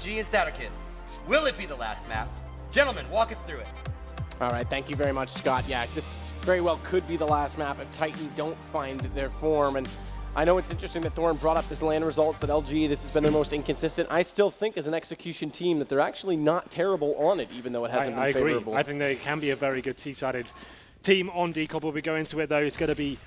G and Sadokist. Will it be the last map? Gentlemen, walk us through it. All right, thank you very much, Scott. Yeah, this very well could be the last map if Titan don't find their form. And I know it's interesting that Thorn brought up this LAN results, that LG, this has been their most inconsistent. I still think as an execution team that they're actually not terrible on it, even though it hasn't been favorable. I think they can be a very good T-sided team on D. Couple we go into it, though. It's going to be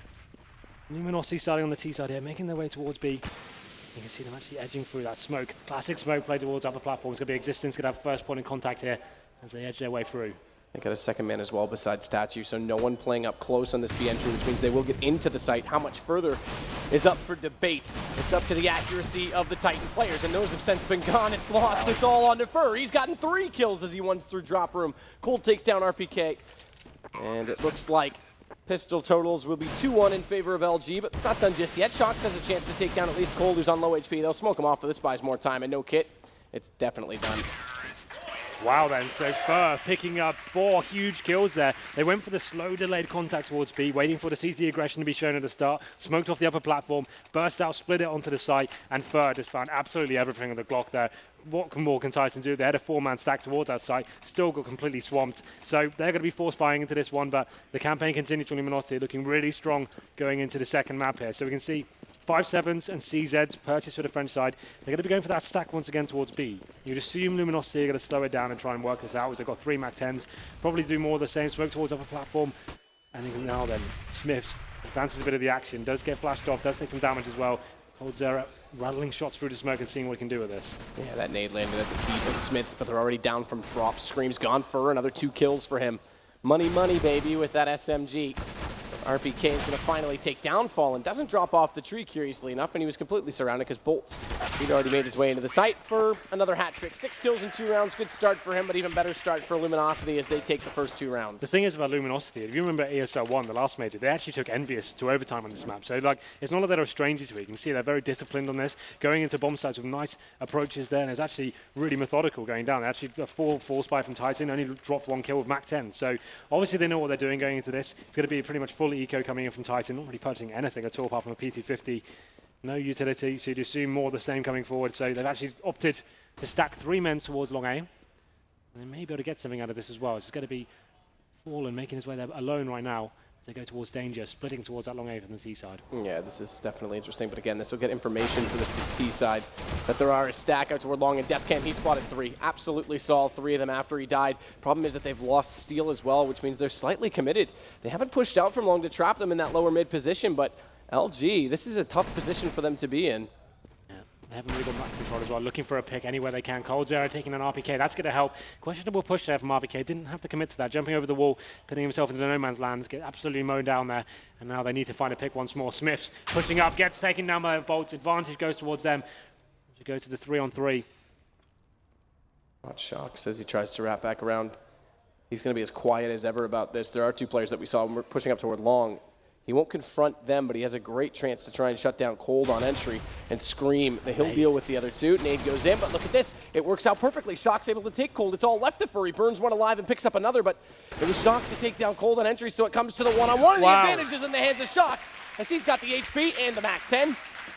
Luminosity starting on the T side here, making their way towards B. You can see them actually edging through that smoke. Classic smoke play towards upper platforms. It's going to be Existence, going to have first point in contact here as they edge their way through. They got a second man as well besides Statue, so no one playing up close on this B entry, which means they will get into the site. How much further is up for debate. It's up to the accuracy of the Titan players, and those have since been gone. It's lost. It's all on to Fur. He's gotten 3 kills as he runs through drop room. Cold takes down RPK, and it looks like pistol totals will be 2-1 in favor of LG, but it's not done just yet. Shox has a chance to take down at least Cold, who's on low HP. They'll smoke him off, but this buys more time, and no kit. It's definitely done. Wow then, so Fur picking up 4 huge kills there. They went for the slow delayed contact towards B, waiting for the CT aggression to be shown at the start, smoked off the upper platform, burst out, split it onto the site, and Fur just found absolutely everything on the Glock there. What more can Titan do? They had a 4-man stack towards that site, still got completely swamped. So they're going to be force buying into this one, but the campaign continues to Luminosity, looking really strong going into the second map here. So we can see 5-7s and CZs purchased for the French side. They're going to be going for that stack once again towards B. You'd assume Luminosity are going to slow it down and try and work this out, as they've got 3 Mac 10s. Probably do more of the same, smoke towards upper platform. And now then, Smiths advances a bit of the action, does get flashed off, does take some damage as well. Holds Zera rattling shots through the smoke and seeing what he can do with this. Yeah, that nade landed at the feet of Smiths, but they're already down from drop. Scream's gone for another 2 kills for him. Money, money, baby, with that SMG. RPK is going to finally take down Fallen. Doesn't drop off the tree, curiously enough, and he was completely surrounded because Bolts, he'd already made his way into the site for another hat trick. 6 kills in 2 rounds. Good start for him, but even better start for Luminosity as they take the first 2 rounds. The thing is about Luminosity, if you remember ESL 1, the last major, they actually took Envious to overtime on this map. So like, it's not that they're strangers to it. You can see they're very disciplined on this, going into bomb sites with nice approaches there, and it's actually really methodical going down. They actually a 4 force buy from Titan, only dropped 1 kill with Mac 10. So obviously they know what they're doing going into this. It's going to be pretty much full eco coming in from Titan, not really purchasing anything at all apart from a PT50. No utility, so you'd assume more of the same coming forward. So they've actually opted to stack 3 men towards long A. And they may be able to get something out of this as well. It's going to be Fallen making his way there alone right now. They go towards danger, splitting towards that long A from the T side. Yeah, this is definitely interesting, but again, this will get information for the T side that there are a stack out toward long and Death Camp. He spotted 3. Absolutely saw 3 of them after he died. Problem is that they've lost Steel as well, which means they're slightly committed. They haven't pushed out from long to trap them in that lower mid position, but LG, this is a tough position for them to be in. They haven't really got much control as well, looking for a pick anywhere they can. Cold Zera taking an RPK, that's going to help. Questionable push there from RPK, didn't have to commit to that. Jumping over the wall, putting himself into the no man's lands, get absolutely mown down there. And now they need to find a pick once more. Smiths pushing up, gets taken down by Bolts. Advantage goes towards them. To go to the 3-on-3. Watch Shox as he tries to wrap back around. He's going to be as quiet as ever about this. There are 2 players that we saw pushing up toward long. He won't confront them, but he has a great chance to try and shut down Cold on entry and Scream. He'll deal with the other 2. Nade goes in, but look at this. It works out perfectly. Shox able to take Cold. It's all left to Fur. He burns one alive and picks up another, but it was Shox to take down Cold on entry, so it comes to the one-on-one. Wow. The advantage is in the hands of Shox, as he's got the HP and the Mac 10.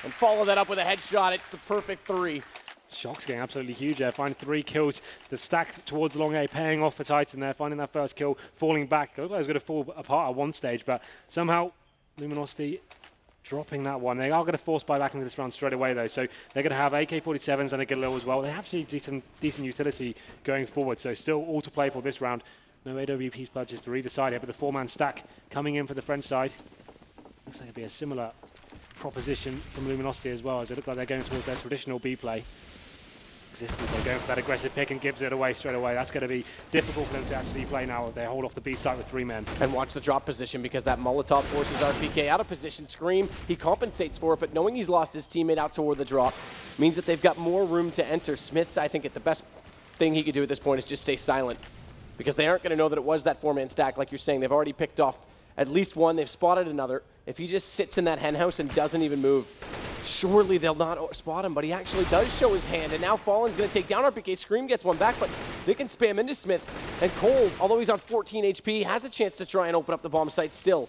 And follow that up with a headshot. It's the perfect 3. Shox getting absolutely huge there, finding 3 kills. The stack towards long A paying off for Titan there, finding that first kill, falling back. It looked like it was going to fall apart at one stage, but somehow Luminosity dropping that one. They are going to force buy back into this round straight away though, so they're going to have AK-47s and a Galil as well. They have decent utility going forward, so still all to play for this round. No AWPs purchased to either side here, but the 4-man stack coming in for the French side. Looks like it'll be a similar proposition from Luminosity as well, as it looks like they're going towards their traditional B play. Existence, they're going for that aggressive pick and gives it away straight away. That's going to be difficult for them to actually play now. They hold off the B side with 3 men. And watch the drop position, because that Molotov forces RPK out of position. Scream, he compensates for it, but knowing he's lost his teammate out toward the drop means that they've got more room to enter. Smiths, I think, the best thing he could do at this point is just stay silent, because they aren't going to know that it was that 4-man stack. Like you're saying, they've already picked off at least one. They've spotted another. If he just sits in that hen house and doesn't even move, surely they'll not spot him, but he actually does show his hand, and now Fallen's going to take down RPK. Scream gets one back, but they can spam into Smiths. And Cold, although he's on 14 HP, has a chance to try and open up the bomb site still.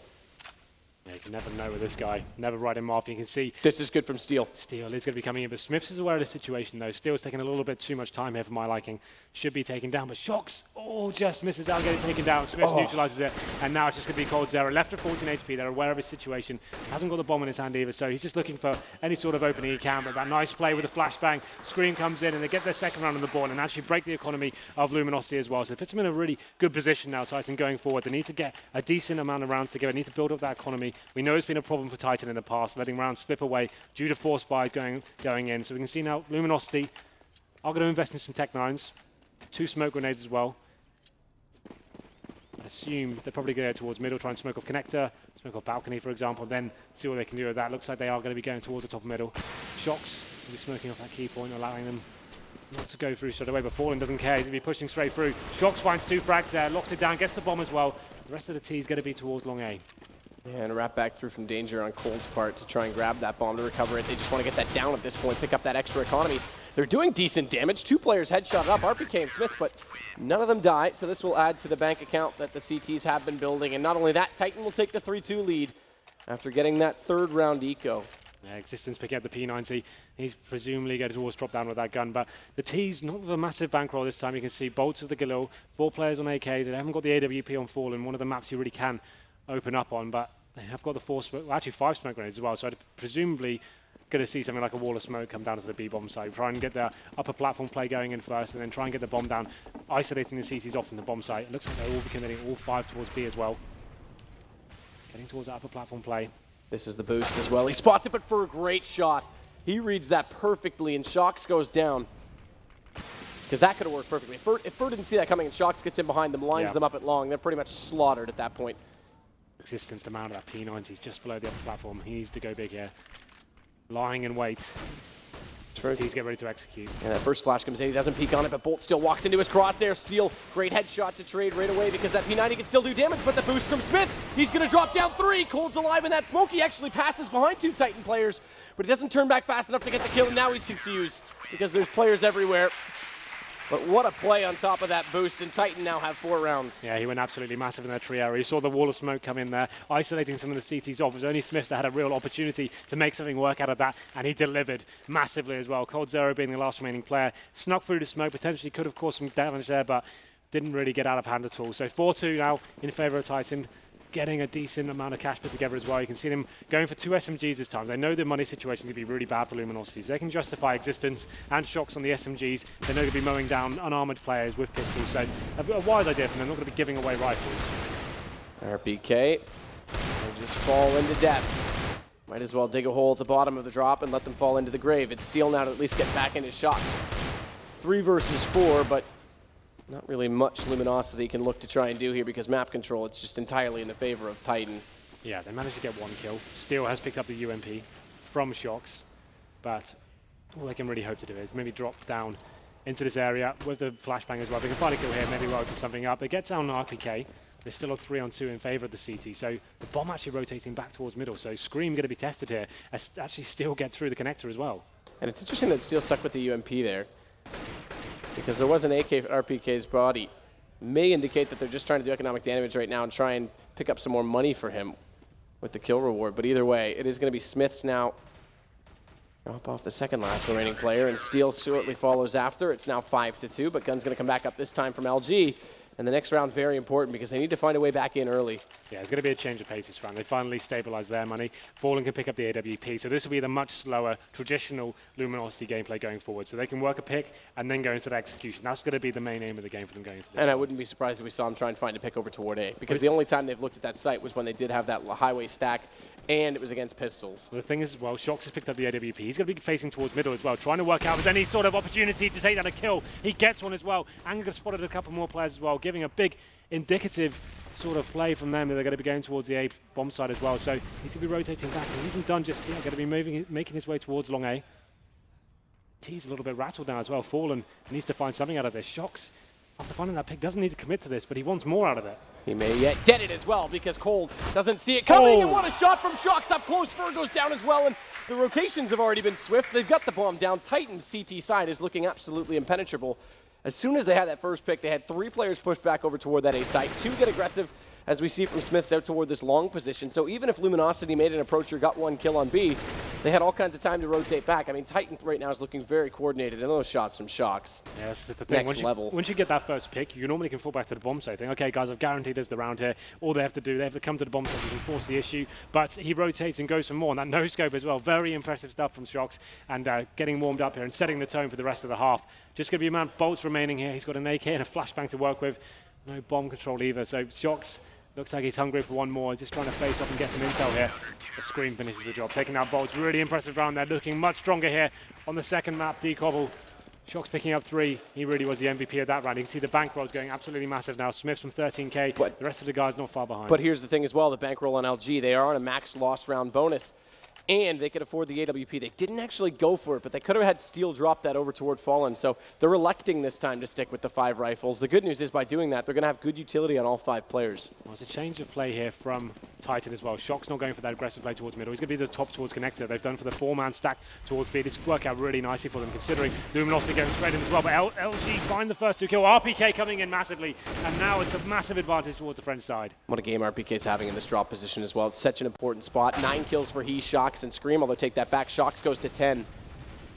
Yeah, you can never know with this guy. Never write him off. You can see This is good from Steel. Steel is going to be coming in, but Smiths is aware of the situation, though. Steel's taking a little bit too much time here for my liking. Should be taken down, but Shocks, just misses out getting taken down. Smiths neutralizes it, and now it's just going to be Cold Zero. Left at 14 HP, they're aware of his situation. Hasn't got the bomb in his hand either, so he's just looking for any sort of opening he can, but that nice play with the flashbang. Scream comes in, and they get their second round on the board, and actually break the economy of Luminosity as well. So it puts them in a really good position now, Titan, going forward. They need to get a decent amount of rounds together. They need to build up that economy. We know it's been a problem for Titan in the past, letting rounds slip away due to force buys going in. So we can see now Luminosity are going to invest in some Tech 9s, 2 smoke grenades as well. I assume they're probably going to go towards middle, try and smoke off connector, smoke off balcony, for example, then see what they can do with that. Looks like they are going to be going towards the top of middle. Shocks will be smoking off that key point, allowing them not to go through straight away, but Fallen doesn't care. He's going to be pushing straight through. Shocks finds 2 frags there, locks it down, gets the bomb as well. The rest of the T is going to be towards long A. Yeah, and a wrap back through from Danger on Cold's part to try and grab that bomb to recover it. They just want to get that down at this point, pick up that extra economy. They're doing decent damage. 2 players headshot up, RPK and Smith, but none of them die, so this will add to the bank account that the CTs have been building. And not only that, Titan will take the 3-2 lead after getting that 3rd round eco. Yeah, Existence picking up the P90. He's presumably going to always drop down with that gun, but the T's not with a massive bankroll this time. You can see bolts of the Galil, 4 players on AKs. They haven't got the AWP on Fallen, one of the maps you really can open up on, but they have got the 4 smoke, well, actually 5 smoke grenades as well, so I'd presumably going to see something like a wall of smoke come down to the B-bomb side. Try and get the upper platform play going in first, and then try and get the bomb down, isolating the CTs off from the bomb site. It looks like they're all committing all 5 towards B as well. Getting towards that upper platform play. This is the boost as well. He spots it, but for a great shot. He reads that perfectly, and Shocks goes down. Because that could have worked perfectly. If Fur didn't see that coming, and Shocks gets in behind them, lines them up at long, they're pretty much slaughtered at that point. Existence, the man of that P90 just below the upper platform. He needs to go big here. Lying in wait. He's get ready to execute. And that first flash comes in, he doesn't peek on it, but Bolt still walks into his crosshair. Steel, great headshot to trade right away because that P90 can still do damage, but the boost from Smith, he's going to drop down 3. Cold's alive in that smoke. He actually passes behind 2 Titan players, but he doesn't turn back fast enough to get the kill, and now he's confused because there's players everywhere. But what a play on top of that boost, and Titan now have 4 rounds. Yeah, he went absolutely massive in that tree area. He saw the wall of smoke come in there, isolating some of the CTs off. It was only Smith that had a real opportunity to make something work out of that, and he delivered massively as well. Cold Zero being the last remaining player, snuck through the smoke, potentially could have caused some damage there, but didn't really get out of hand at all. So 4-2 now in favor of Titan, getting a decent amount of cash put together as well. You can see them going for 2 SMGs this time. They know the money situation is going to be really bad for Luminosity, so they can justify Existence and Shocks on the SMGs. They know they're going to be mowing down unarmored players with pistols, so a wise idea from them. They're not going to be giving away rifles. RPK will just fall into depth. Might as well dig a hole at the bottom of the drop and let them fall into the grave. It's Steel now to at least get back in his shots. 3 versus 4, but not really much Luminosity can look to try and do here because map control, it's just entirely in the favor of Titan. Yeah, they managed to get 1 kill. Steel has picked up the UMP from Shocks, but all they can really hope to do is maybe drop down into this area with the flashbang as well. They can find a kill here, maybe rotate something up. They get down RPK. There's still a 3-on-2 in favor of the CT, so the bomb actually rotating back towards middle, so Scream going to be tested here as actually Steel gets through the connector as well. And it's interesting that Steel stuck with the UMP there, because there was an AK at RPK's body. May indicate that they're just trying to do economic damage right now and try and pick up some more money for him with the kill reward. But either way, it is going to be Smiths now. Drop off the second last remaining player, and Steel shortly follows after. It's now 5-2, but Gun's going to come back up this time from LG. And the next round very important because they need to find a way back in early. Yeah, it's going to be a change of pace this round. They finally stabilized their money. Fallen can pick up the AWP, so this will be the much slower, traditional Luminosity gameplay going forward. So they can work a pick and then go into the execution. That's going to be the main aim of the game for them going into this. And I wouldn't be surprised if we saw them try and find a pick over toward A, because the only time they've looked at that site was when they did have that highway stack, and it was against pistols. The thing is, well, Shocks has picked up the AWP. He's going to be facing towards middle as well, trying to work out if there's any sort of opportunity to take down a kill. He gets one as well. Anger spotted a couple more players as well, giving a big indicative sort of play from them that they're going to be going towards the A bomb side as well. So he's going to be rotating back. He isn't done just yet. Going to be making his way towards long A. T's a little bit rattled now as well. Fallen needs to find something out of this. Shocks, after finding that pick, doesn't need to commit to this, but he wants more out of it. He may yet get it as well because Cold doesn't see it coming. And what a shot from Shocks up close. Fur goes down as well, and the rotations have already been swift. They've got the bomb down. Titan's CT side is looking absolutely impenetrable. As soon as they had that first pick, they had 3 players push back over toward that A site, 2 get aggressive, as we see from Smiths out toward this long position. So even if Luminosity made an approach or got one kill on B, they had all kinds of time to rotate back. I mean, Titan right now is looking very coordinated, and those shots from Shox. Yeah, that's the thing. Next level. Once you get that first pick, you normally can fall back to the bomb site. Think, okay, guys, I've guaranteed us the round here. All they have to do, they have to come to the bomb site and force the issue. But he rotates and goes for more, and that no-scope as well. Very impressive stuff from Shox, and getting warmed up here and setting the tone for the rest of the half. Just going to be a man, Bolt's remaining here. He's got an AK and a flashbang to work with. No bomb control either, so Shox looks like he's hungry for one more. Just trying to face off and get some intel here. The screen finishes the job. Taking out Bolts, really impressive round there. Looking much stronger here on the second map. Decobble. Shox picking up 3. He really was the MVP of that round. You can see the bankrolls going absolutely massive now. Smiths from 13k. But the rest of the guys not far behind. But here's the thing as well, the bankroll on LG, they are on a max loss round bonus. And they could afford the AWP. They didn't actually go for it, but they could have had Steel drop that over toward Fallen. So they're electing this time to stick with the 5 rifles. The good news is by doing that, they're going to have good utility on all 5 players. Well, it's a change of play here from Titan as well. Shock's not going for that aggressive play towards middle. He's going to be the top towards connector. They've done for the 4-man stack towards B. This worked out really nicely for them, considering Luminosity going straight in as well. But LG find the first 2 kill. RPK coming in massively, and now it's a massive advantage towards the French side. What a game RPK's having in this drop position as well. It's such an important spot. 9 kills for he, Shox, and Scream, although take that back. Shox goes to 10.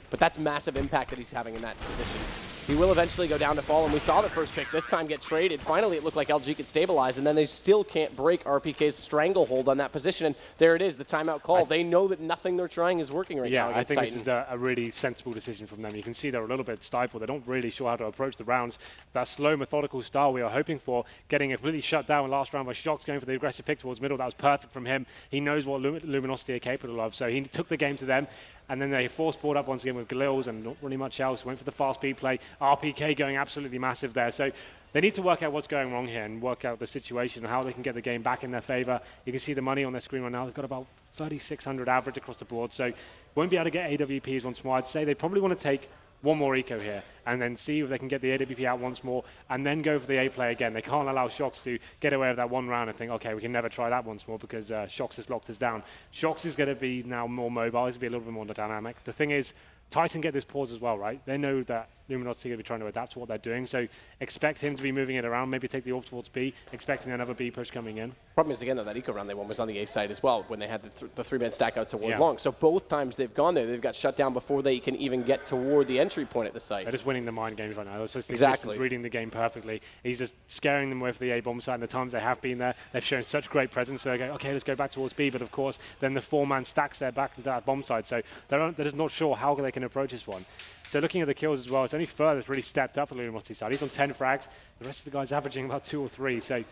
But that's massive impact that he's having in that position. He will eventually go down to Fallen. We saw the first pick this time get traded. Finally, it looked like LG could stabilize, and then they still can't break RPK's stranglehold on that position. And there it is, the timeout call. They know that nothing they're trying is working right now against Titan. I think this is a really sensible decision from them. You can see they're a little bit stifled. They're not really sure how to approach the rounds. That slow, methodical style we are hoping for, getting it completely shut down last round by Shox, going for the aggressive pick towards middle. That was perfect from him. He knows what Luminosity are capable of, so he took the game to them. And then they forced board up once again with Galils and not really much else. Went for the fast speed play. RPK going absolutely massive there. So they need to work out what's going wrong here and work out the situation and how they can get the game back in their favor. You can see the money on their screen right now. They've got about 3,600 average across the board. So won't be able to get AWPs once more. I'd say they probably want to take one more eco here and then see if they can get the AWP out once more and then go for the A play again. They can't allow Shox to get away with that one round and think, okay, we can never try that once more because Shox has locked us down. Shox is going to be now more mobile. He's going to be a little bit more dynamic. The thing is, Titan get this pause as well, right? They know that Luminosity are going to be trying to adapt to what they're doing, so expect him to be moving it around, maybe take the AWP towards B, expecting another B push coming in. Problem is, again, though, that eco round they won was on the A side as well when they had the 3-man stack out toward long. So both times they've gone there, they've got shut down before they can even get toward the entry point at the site. They're just winning the mind games right now. So exactly. Reading the game perfectly. He's just scaring them away for the A-bomb side, and the times they have been there, they've shown such great presence. So they go, okay, let's go back towards B, but of course, then the 4-man stacks there back into that bomb side. So they're just not sure how they can approach this one. So looking at the kills as well, it's only Fur that's really stepped up for the Luminosity side. He's on 10 frags. The rest of the guys averaging about 2 or 3. So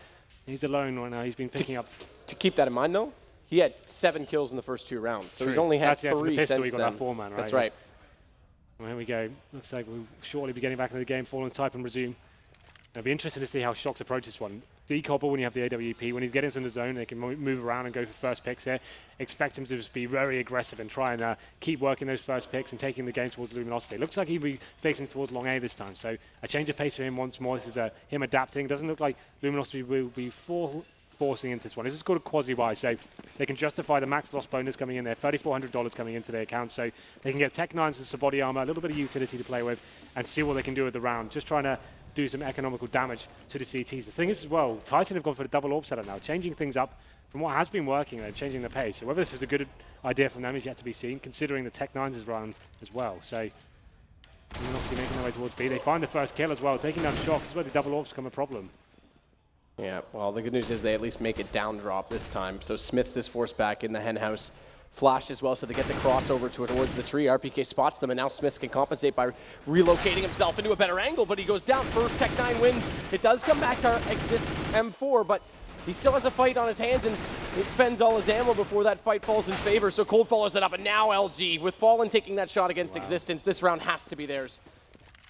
he's alone right now. He's been picking up. To keep that in mind, though, he had 7 kills in the first 2 rounds. So he's only had 3 the since he got then. That 4-man, right? That's right. Well, here we go. Looks like we'll shortly be getting back into the game. Fallen type and resume. It'll be interesting to see how Shox approach this one. Decouple when you have the AWP. When he gets in the zone, they can move around and go for first picks here. Expect him to just be very aggressive and try and keep working those first picks and taking the game towards Luminosity. Looks like he'll be facing towards long A this time. So a change of pace for him once more. This is him adapting. Doesn't look like Luminosity will be forcing into this one. This is called a quasi-buy, so they can justify the max loss bonus coming in there, $3,400 coming into their account, so they can get Tech 9s and some body armor, a little bit of utility to play with, and see what they can do with the round. Just trying to do some economical damage to the CTs. The thing is as well, Titan have gone for the double AWP setup now, changing things up from what has been working and changing the pace. So whether this is a good idea from them is yet to be seen, considering the Tech 9s is round as well. So Luminosity making their way towards B. They find the first kill as well, taking down Shox. This is where the double AWPs become a problem. Yeah, well, the good news is they at least make it down drop this time. So Smiths is forced back in the hen house. Flashed as well, so they get the crossover towards the tree. RPK spots them, and now Smiths can compensate by relocating himself into a better angle, but he goes down. First Tech 9 win. It does come back to Exist's M4, but he still has a fight on his hands, and he expends all his ammo before that fight falls in favor. So Cold follows it up, and now LG, with Fallen taking that shot against Existence, this round has to be theirs.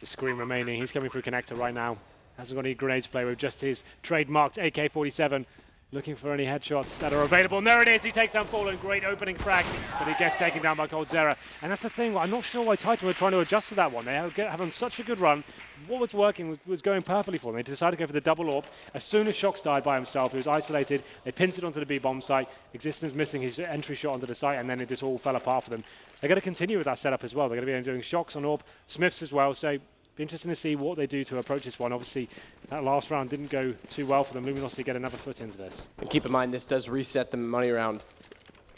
The screen remaining. He's coming through connector right now. Hasn't got any grenades to play with, just his trademarked AK-47. Looking for any headshots that are available. And there it is. He takes down Fallen. Great opening frag, but he gets taken down by Coldzera. And that's the thing. I'm not sure why Titan were trying to adjust to that one. They have on such a good run. What was working was going perfectly for them. They decided to go for the double AWP. As soon as Shox died by himself, he was isolated. They pinned it onto the B bomb site. Existence missing his entry shot onto the site, and then it just all fell apart for them. They're going to continue with that setup as well. They're going to be doing Shox on AWP, Smiths as well. So Be interesting to see what they do to approach this one. Obviously, that last round didn't go too well for them. Luminosity get another foot into this. And keep in mind, this does reset the money round,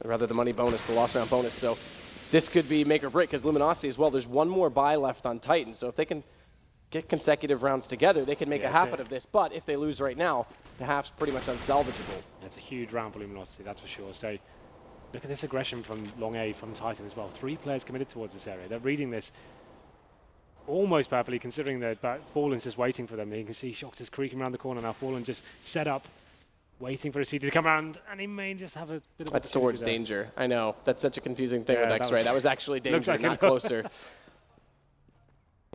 or rather the money bonus, the lost round bonus. So this could be make or break, because Luminosity as well, there's one more buy left on Titan. So if they can get consecutive rounds together, they can make a half out of this. But if they lose right now, the half's pretty much unsalvageable. It's a huge round for Luminosity, that's for sure. So look at this aggression from Long A, from Titan as well. 3 players committed towards this area. They're reading this almost perfectly, considering that Fallen's just waiting for them. You can see Shox is creaking around the corner now. Fallen just set up, waiting for a CT to come around, and he may just have a bit of... That's towards there. Danger. I know. That's such a confusing thing with X-Ray. That was actually Danger, like not closer.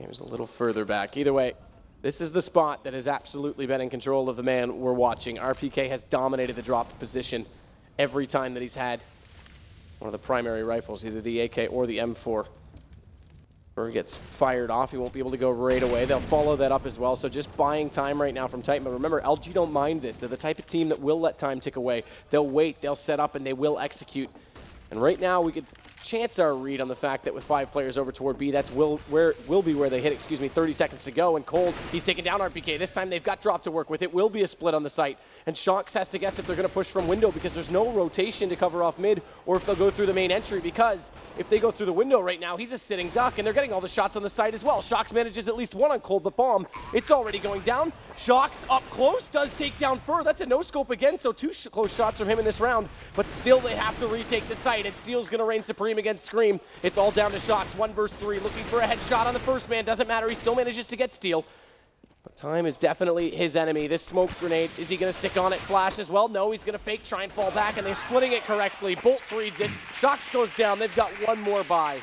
It was a little further back. Either way, this is the spot that has absolutely been in control of the man we're watching. RPK has dominated the drop position every time that he's had one of the primary rifles, either the AK or the M4. Or gets fired off, he won't be able to go right away. They'll follow that up as well, so just buying time right now from Titan. But remember, LG don't mind this. They're the type of team that will let time tick away. They'll wait, they'll set up, and they will execute. And right now, we could chance our read on the fact that with 5 players over toward B, that's will be where they hit, 30 seconds to go. And Cold, he's taking down RPK. This time they've got drop to work with. It will be a split on the site. And Shox has to guess if they're going to push from window, because there's no rotation to cover off mid, or if they'll go through the main entry, because if they go through the window right now, he's a sitting duck, and they're getting all the shots on the site as well. Shox manages at least one on Cold, but bomb, it's already going down. Shox up close, does take down Fur. That's a no-scope again, so 2 close shots from him in this round, but still they have to retake the site, and Steel's going to reign supreme against Scream. It's all down to Shox, 1 versus 3, looking for a headshot on the first man. Doesn't matter, he still manages to get Steel. But time is definitely his enemy. This smoke grenade, is he going to stick on it? Flash as well? No, he's going to fake, try and fall back, and they're splitting it correctly. Bolt reads it. Shox goes down. They've got one more buy.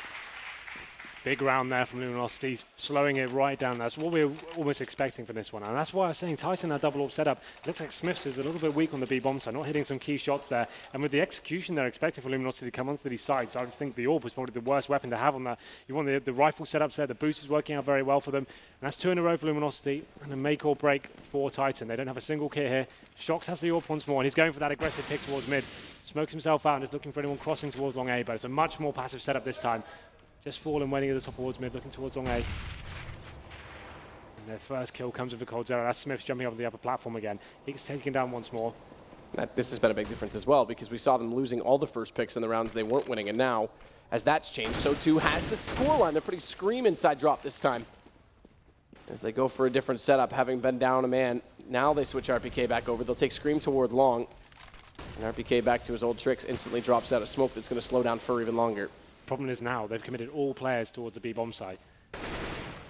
Big round there from Luminosity, slowing it right down. That's what we were almost expecting for this one. And that's why I was saying Titan, that double AWP setup, looks like Smiths is a little bit weak on the B bomb side, not hitting some key shots there. And with the execution they're expecting for Luminosity to come onto these sides, I think the AWP was probably the worst weapon to have on that. You want the rifle setups there, the boost is working out very well for them. And that's 2 in a row for Luminosity, and a make or break for Titan. They don't have a single kit here. Shox has the AWP once more, and he's going for that aggressive pick towards mid. Smokes himself out and is looking for anyone crossing towards long A, but it's a much more passive setup this time. Just Fallen waiting at the top towards mid, looking towards long A. And their first kill comes with a cold zero. That's Smith jumping over the upper platform again. He's taken down once more. This has been a big difference as well, because we saw them losing all the first picks in the rounds they weren't winning, and now, as that's changed, so too has the scoreline. They're putting Scream inside drop this time, as they go for a different setup, having been down a man. Now they switch RPK back over. They'll take Scream toward long, and RPK back to his old tricks, instantly drops out a smoke that's going to slow down Fur even longer. Problem is now they've committed all players towards the B bomb site.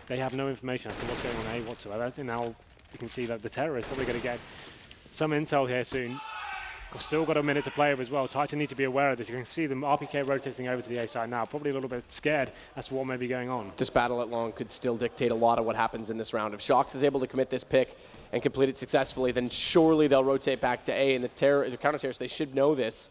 They have no information as to what's going on A whatsoever. I think now you can see that the Terror is probably going to get some intel here soon. We've still got a minute to play with as well. Titan need to be aware of this. You can see them RPK rotating over to the A side now, probably a little bit scared as to what may be going on. This battle at long could still dictate a lot of what happens in this round. If Shox is able to commit this pick and complete it successfully, then surely they'll rotate back to A, and the counter-terrorists, they should know this.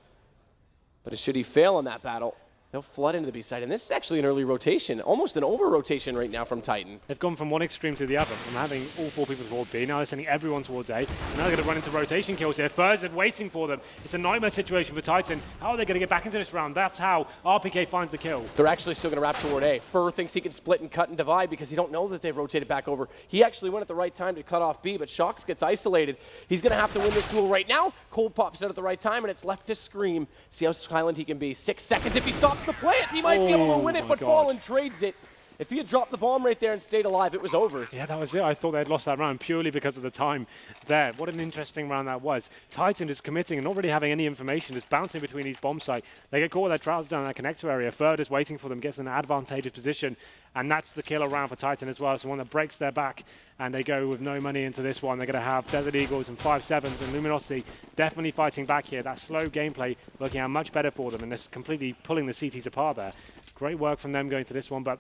But should he fail in that battle, they'll flood into the B side, and this is actually an early rotation, almost an over-rotation right now from Titan. They've gone from one extreme to the other, from having all 4 people toward B, now they're sending everyone towards A, and now they're going to run into rotation kills here. Furs are waiting for them. It's a nightmare situation for Titan. How are they going to get back into this round? That's how RPK finds the kill. They're actually still going to wrap toward A. Fur thinks he can split and cut and divide because he don't know that they've rotated back over. He actually went at the right time to cut off B, but Shox gets isolated. He's going to have to win this duel right now. Cold pops out at the right time, and it's left to Scream. See how silent he can be. 6 seconds. If he stops the plant, he might be able to win it, but Fallen trades it. If he had dropped the bomb right there and stayed alive, it was over. Yeah, that was it. I thought they had lost that round purely because of the time there. What an interesting round that was. Titan is committing and not really having any information, just bouncing between each bomb site. They get caught with their trousers down in that connector area. Third is waiting for them, gets in an advantageous position, and that's the killer round for Titan as well. So one that breaks their back, and they go with no money into this one. They're going to have Desert Eagles and 5-7s, and Luminosity definitely fighting back here. That slow gameplay working out much better for them, and this completely pulling the CTs apart there. Great work from them going to this one, but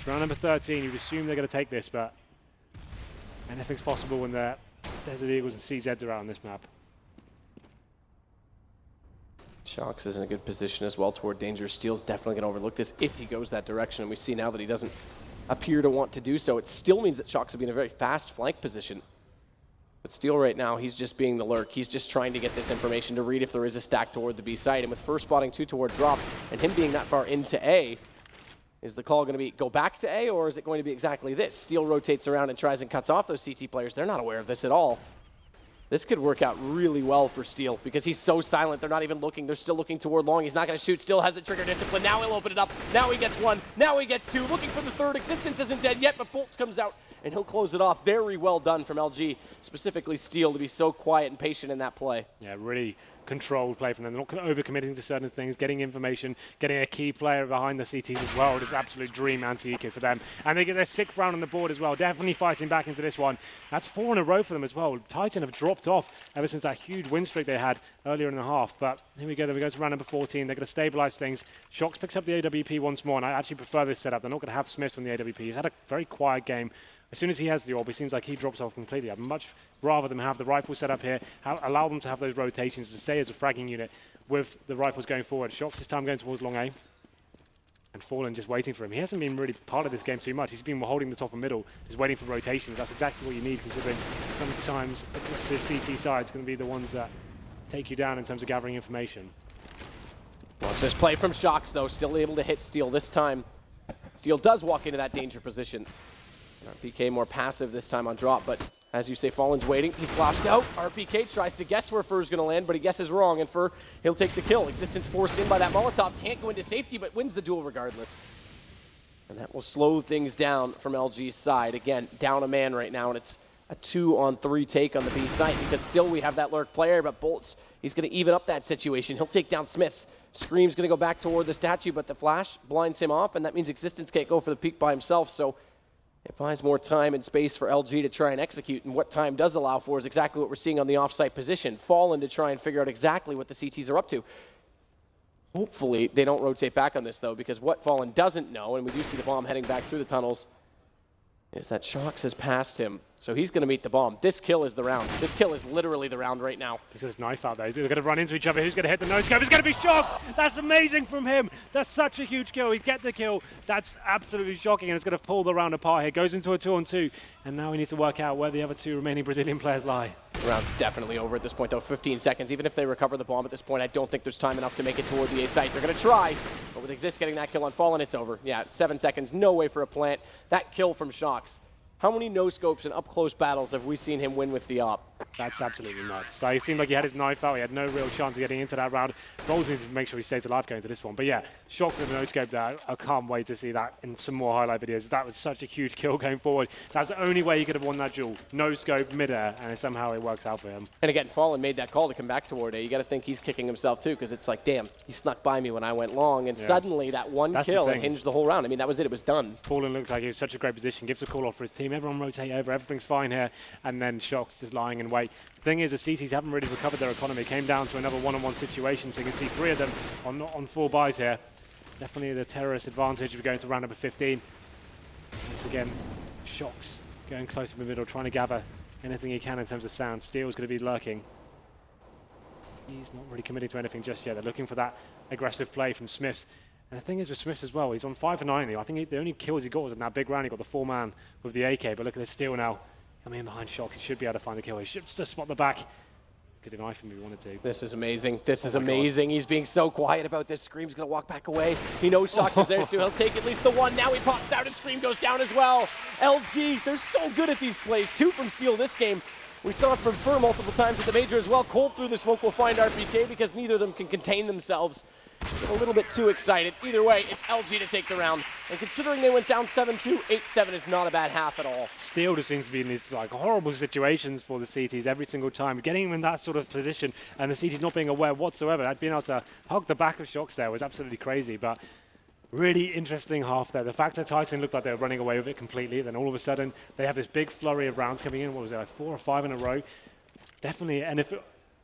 round number 13, you'd assume they're going to take this, but anything's possible when the Desert Eagles and CZs are out on this map. Shox is in a good position as well toward danger. Steel's definitely going to overlook this if he goes that direction, and we see now that he doesn't appear to want to do so. It still means that Shox will be in a very fast flank position. But Steel right now, he's just being the lurk. He's just trying to get this information to read if there is a stack toward the B site. And with first spotting 2 toward drop, and him being that far into A, Is the call going to be go back to A, or is it going to be exactly this? Steel rotates around and tries and cuts off those CT players. They're not aware of this at all. This could work out really well for Steel because he's so silent. They're not even looking. They're still looking toward Long. He's not going to shoot. Still has the trigger discipline. Now he'll open it up. Now he gets one. Now he gets two. Looking for the third. Existence isn't dead yet, but Bolts comes out and he'll close it off. Very well done from LG, specifically Steel, to be so quiet and patient in that play. Yeah, really controlled play from them. They're not overcommitting to certain things, getting information, getting a key player behind the CTs as well. It's absolute dream anti-eco for them. And they get their 6th round on the board as well. Definitely fighting back into this one. That's 4 in a row for them as well. Titan have dropped off ever since that huge win streak they had earlier in the half. But here we go. There we go to round number 14. They're going to stabilize things. Shox picks up the AWP once more, and I actually prefer this setup. They're not going to have Smith on the AWP. He's had a very quiet game. As soon as he has the orb, it seems like he drops off completely. I'd much rather them have the rifle set up here, allow them to have those rotations to stay as a fragging unit with the rifles going forward. Shox this time going towards long A. And Fallen just waiting for him. He hasn't been really part of this game too much. He's been holding the top and middle, just waiting for rotations. That's exactly what you need, considering sometimes aggressive CT sides going to be the ones that take you down in terms of gathering information. Watch this play from Shox, though. Still able to hit Steel this time. Steel does walk into that danger position. RPK more passive this time on drop, but as you say, Fallen's waiting. He's flashed out. RPK tries to guess where Fur's going to land, but he guesses wrong, and Fur, he'll take the kill. Existence forced in by that Molotov. Can't go into safety, but wins the duel regardless. And that will slow things down from LG's side. Again, down a man right now, and it's a 2-on-3 take on the B site because still we have that lurk player, but Bolts, he's going to even up that situation. He'll take down Smiths. Scream's going to go back toward the statue, but the flash blinds him off, and that means Existence can't go for the peek by himself, so it buys more time and space for LG to try and execute, and what time does allow for is exactly what we're seeing on the offsite position. Fallen to try and figure out exactly what the CTs are up to. Hopefully they don't rotate back on this, though, because what Fallen doesn't know, and we do see the bomb heading back through the tunnels, is that Shox has passed him. So he's going to meet the bomb. This kill is the round. This kill is literally the round right now. He's got his knife out there. They're going to run into each other. Who's going to hit the no-scope? It's going to be Shox! That's amazing from him. That's such a huge kill. He gets the kill. That's absolutely shocking, and it's going to pull the round apart here. Goes into a 2-on-2, and now we need to work out where the other 2 remaining Brazilian players lie. The round's definitely over at this point, though. 15 seconds. Even if they recover the bomb at this point, I don't think there's time enough to make it toward the A site. They're going to try, but with Exist getting that kill on Fallen, it's over. Yeah, 7 seconds. No way for a plant. That kill from Shox. How many no-scopes and up-close battles have we seen him win with the op? That's absolutely nuts. Like, it seemed like he had his knife out. He had no real chance of getting into that round. Rolls needs to make sure he stays alive going to this one. But yeah, Shox with the no-scope there. I can't wait to see that in some more highlight videos. That was such a huge kill going forward. That's the only way he could have won that duel. No-scope, mid-air, and somehow it works out for him. And again, Fallen made that call to come back toward A. You got to think he's kicking himself too, because it's like, damn, he snuck by me when I went long, and suddenly that one kill hinged the whole round. I mean, that was it. It was done. Fallen looked like he was such a great position. Gives a call off for his team. Everyone rotate over. Everything's fine here. And then Shox just lying in wait. Thing is, the CTs haven't really recovered their economy. Came down to another one-on-one situation, so you can see 3 of them on 4 buys here. Definitely the terrorist advantage. We're going to round number 15. Once again, Shox going close in the middle, trying to gather anything he can in terms of sound. Steel's going to be lurking. He's not really committing to anything just yet. They're looking for that aggressive play from Smiths. And the thing is with Smiths as well, he's on 5 for 9. I think the only kills he got was in that big round. He got the 4-man with the AK, but look at this Steel now. Coming in behind Shox, he should be able to find the kill. He should just spot the back. Could have knifed him if he wanted to. This is amazing. This is amazing. God. He's being so quiet about this. Scream's going to walk back away. He knows Shox is there, so he'll take at least the 1. Now he pops out and Scream goes down as well. LG, they're so good at these plays. 2 from Steel this game. We saw it from Fur multiple times at the Major as well. Cold through the smoke will find RPK because neither of them can contain themselves. They're a little bit too excited. Either way, it's LG to take the round. And considering they went down 7-2, 8-7 is not a bad half at all. Steel just seems to be in these like horrible situations for the CTs every single time. Getting them in that sort of position and the CTs not being aware whatsoever. Being able to hug the back of Shox there was absolutely crazy. But really interesting half there. The fact that Titan looked like they were running away with it completely. Then all of a sudden, they have this big flurry of rounds coming in. What was it, like 4 or 5 in a row? Definitely. And if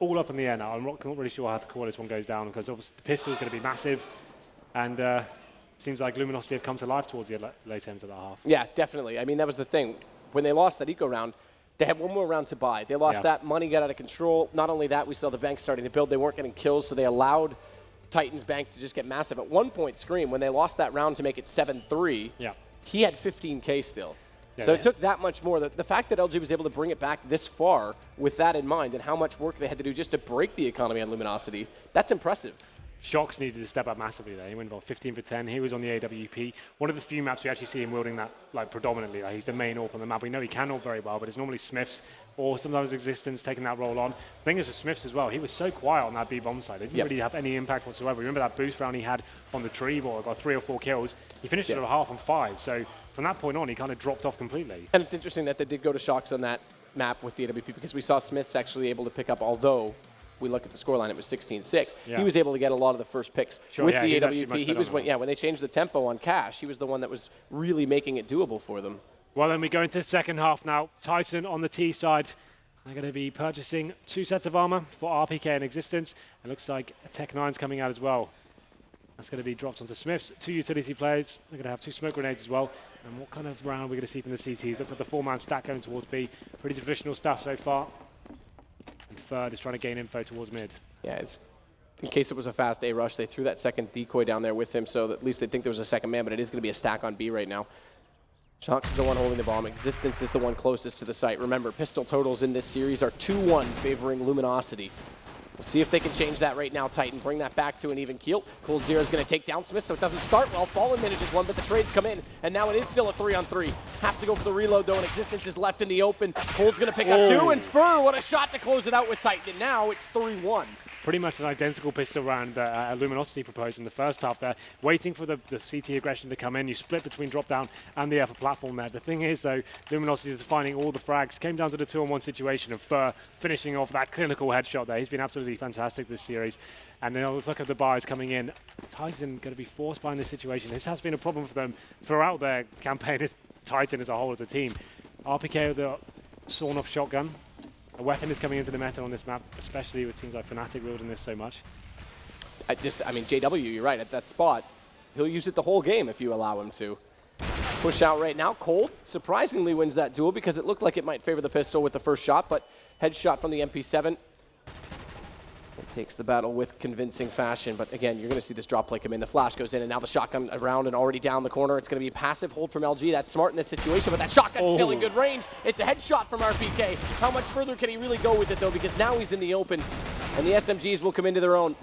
all up in the air now. I'm not really sure how to call this one goes down because obviously the pistol is going to be massive, and seems like Luminosity have come to life towards the late end of the half. Yeah, definitely. I mean, that was the thing. When they lost that eco round, they had 1 more round to buy. They lost that, money got out of control. Not only that, we saw the bank starting to build. They weren't getting kills, so they allowed Titan's bank to just get massive. At one point, Scream, when they lost that round to make it 7-3, he had 15K still. So it took that much more. The fact that LG was able to bring it back this far with that in mind and how much work they had to do just to break the economy on Luminosity, that's impressive. Shox needed to step up massively there. He went about 15 for 10. He was on the AWP. One of the few maps we actually see him wielding that like predominantly. Like, he's the main AWP on the map. We know he can AWP very well, but it's normally Smiths or sometimes Existence taking that role on. The thing is with Smiths as well, he was so quiet on that B bomb side. It didn't really have any impact whatsoever. Remember that boost round he had on the tree ball? Got 3 or 4 kills. He finished it at half on 5. So from that point on, he kind of dropped off completely. And it's interesting that they did go to Shox on that map with the AWP because we saw Smiths actually able to pick up, although we look at the scoreline, it was 16-6. He was able to get a lot of the first picks with the AWP. He was when they changed the tempo on Cash, he was the one that was really making it doable for them. Well, then we go into the second half now. Titan on the T side. They're going to be purchasing 2 sets of armor for RPK and Existence. It looks like Tech9's coming out as well. That's going to be dropped onto Smiths. 2 utility players. They're going to have 2 smoke grenades as well. And what kind of round are we going to see from the CTs? Looks like the 4-man stack going towards B. Pretty traditional stuff so far. And Third is trying to gain info towards mid. Yeah, it's in case it was a fast A rush, they threw that second decoy down there with him, so that at least they think there was a second man, but it is going to be a stack on B right now. Shox is the one holding the bomb. Existence is the one closest to the site. Remember, pistol totals in this series are 2-1 favoring Luminosity. We'll see if they can change that right now, Titan. Bring that back to an even keel. Cold Zero is going to take down Smith, so it doesn't start well. Fallen manages one, but the trades come in, and now it is still a 3-on-3. Have to go for the reload, though, and Existence is left in the open. Cold's going to pick up 2, and Spur, what a shot to close it out with Titan. And now it's 3-1. Pretty much an identical pistol round that Luminosity proposed in the first half there. Waiting for the CT aggression to come in. You split between drop down and the upper platform there. The thing is, though, Luminosity is finding all the frags. Came down to the 2-on-1 situation of Fur finishing off that clinical headshot there. He's been absolutely fantastic this series. And then it looks like the bar is coming in. Titan going to be forced by in this situation. This has been a problem for them throughout their campaign. Titan as a whole as a team. RPK with the sawn-off shotgun. A weapon is coming into the meta on this map, especially with teams like Fnatic wielding this so much. I mean, JW, you're right, at that spot, he'll use it the whole game if you allow him to. Push out right now. Cold surprisingly wins that duel because it looked like it might favor the pistol with the first shot, but headshot from the MP7. It takes the battle with convincing fashion, but again, you're going to see this drop play come in. The flash goes in, and now the shotgun around and already down the corner. It's going to be a passive hold from LG. That's smart in this situation, but that shotgun's still in good range. It's a headshot from RPK. How much further can he really go with it, though, because now he's in the open, and the SMGs will come into their own.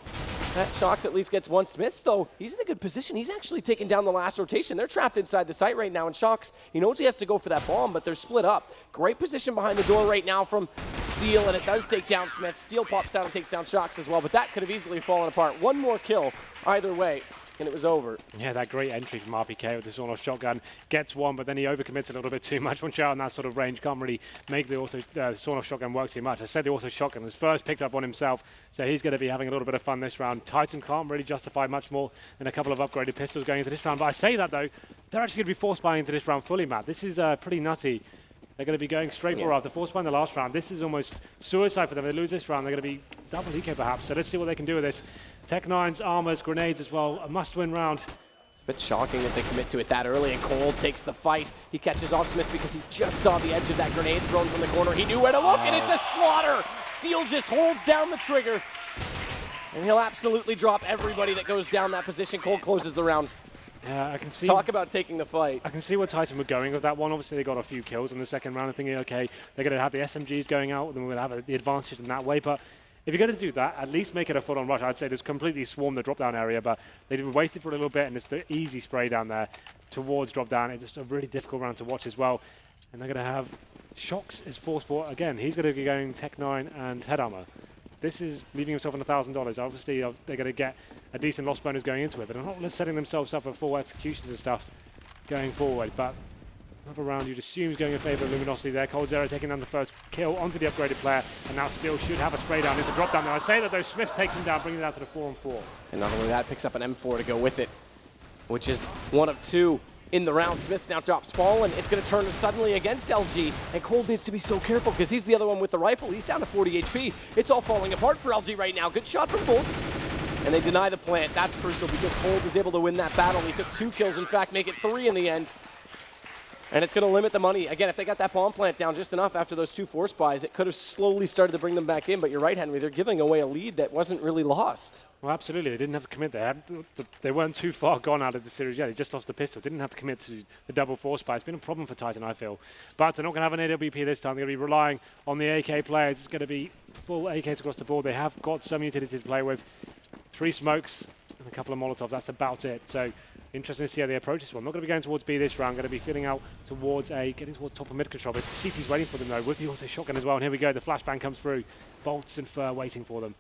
That Shox at least gets one. Smiths, though, he's in a good position. He's actually taken down the last rotation. They're trapped inside the site right now, and Shox, he knows he has to go for that bomb, but they're split up. Great position behind the door right now from Steel, and it does take down Smith. Steel pops out and takes down Shox as well, but that could have easily fallen apart. One more kill either way, and it was over. Yeah, that great entry from RPK with the sawn-off shotgun. Gets one, but then he overcommits a little bit too much. Once you're out in that sort of range, can't really make the sawn-off shotgun work too much. I said the auto shotgun was first picked up on himself, so he's going to be having a little bit of fun this round. Titan can't really justify much more than a couple of upgraded pistols going into this round, but I say that, though, they're actually going to be force buying into this round fully, Matt. This is pretty nutty. They're going to be going straight for after force buy in the last round. This is almost suicide for them. If they lose this round, they're going to be double eco perhaps. So let's see what they can do with this. Tech9's armors, grenades as well. A must-win round. It's a bit shocking that they commit to it that early, and Cold takes the fight. He catches off Smith because he just saw the edge of that grenade thrown from the corner. He knew where to look, and it's a slaughter. Steel just holds down the trigger, and he'll absolutely drop everybody that goes down that position. Cold closes the round. Yeah, I can see. Talk about taking the fight. I can see where Titan were going with that one. Obviously, they got a few kills in the second round. I'm thinking, okay, they're going to have the SMGs going out, and we're going to have the advantage in that way. But if you're going to do that, at least make it a full-on rush. I'd say just completely swarm the drop-down area, but they waited for a little bit, and it's the easy spray down there towards drop-down. It's just a really difficult round to watch as well. And they're going to have Shox as force port again. He's going to be going Tech9 and head armor. This is leaving himself on $1,000. Obviously, they're going to get a decent loss bonus going into it, but they're not setting themselves up for full executions and stuff going forward. But another round you'd assume is going in favor of Luminosity there. Cold Zero taking down the first kill onto the upgraded player, and now Steel should have a spray down into drop down. Now I say that though, Smiths takes him down, bringing it down to the 4-on-4. And not only that, picks up an M4 to go with it, which is one of 2 in the round. Smiths now drops Fallen. It's going to turn suddenly against LG, and Cold needs to be so careful because he's the other one with the rifle. He's down to 40 HP. It's all falling apart for LG right now. Good shot from Bolt. And they deny the plant. That's crucial because Cold was able to win that battle. He took 2 kills, in fact, make it 3 in the end. And it's going to limit the money. Again, if they got that bomb plant down just enough after those 2 force buys, it could have slowly started to bring them back in. But you're right, Henry. They're giving away a lead that wasn't really lost. Well, absolutely. They didn't have to commit there. They weren't too far gone out of the series yet. They just lost the pistol. Didn't have to commit to the double force buy. It's been a problem for Titan, I feel. But they're not going to have an AWP this time. They're going to be relying on the AK players. It's going to be full AKs across the board. They have got some utility to play with. 3 smokes and a couple of Molotovs. That's about it. So interesting to see how they approach this one. Not going to be going towards B this round. Going to be feeling out towards getting towards top of mid control. But CT's waiting for them though. With the auto shotgun as well. And here we go. The flashbang comes through. Bolts and Fur waiting for them.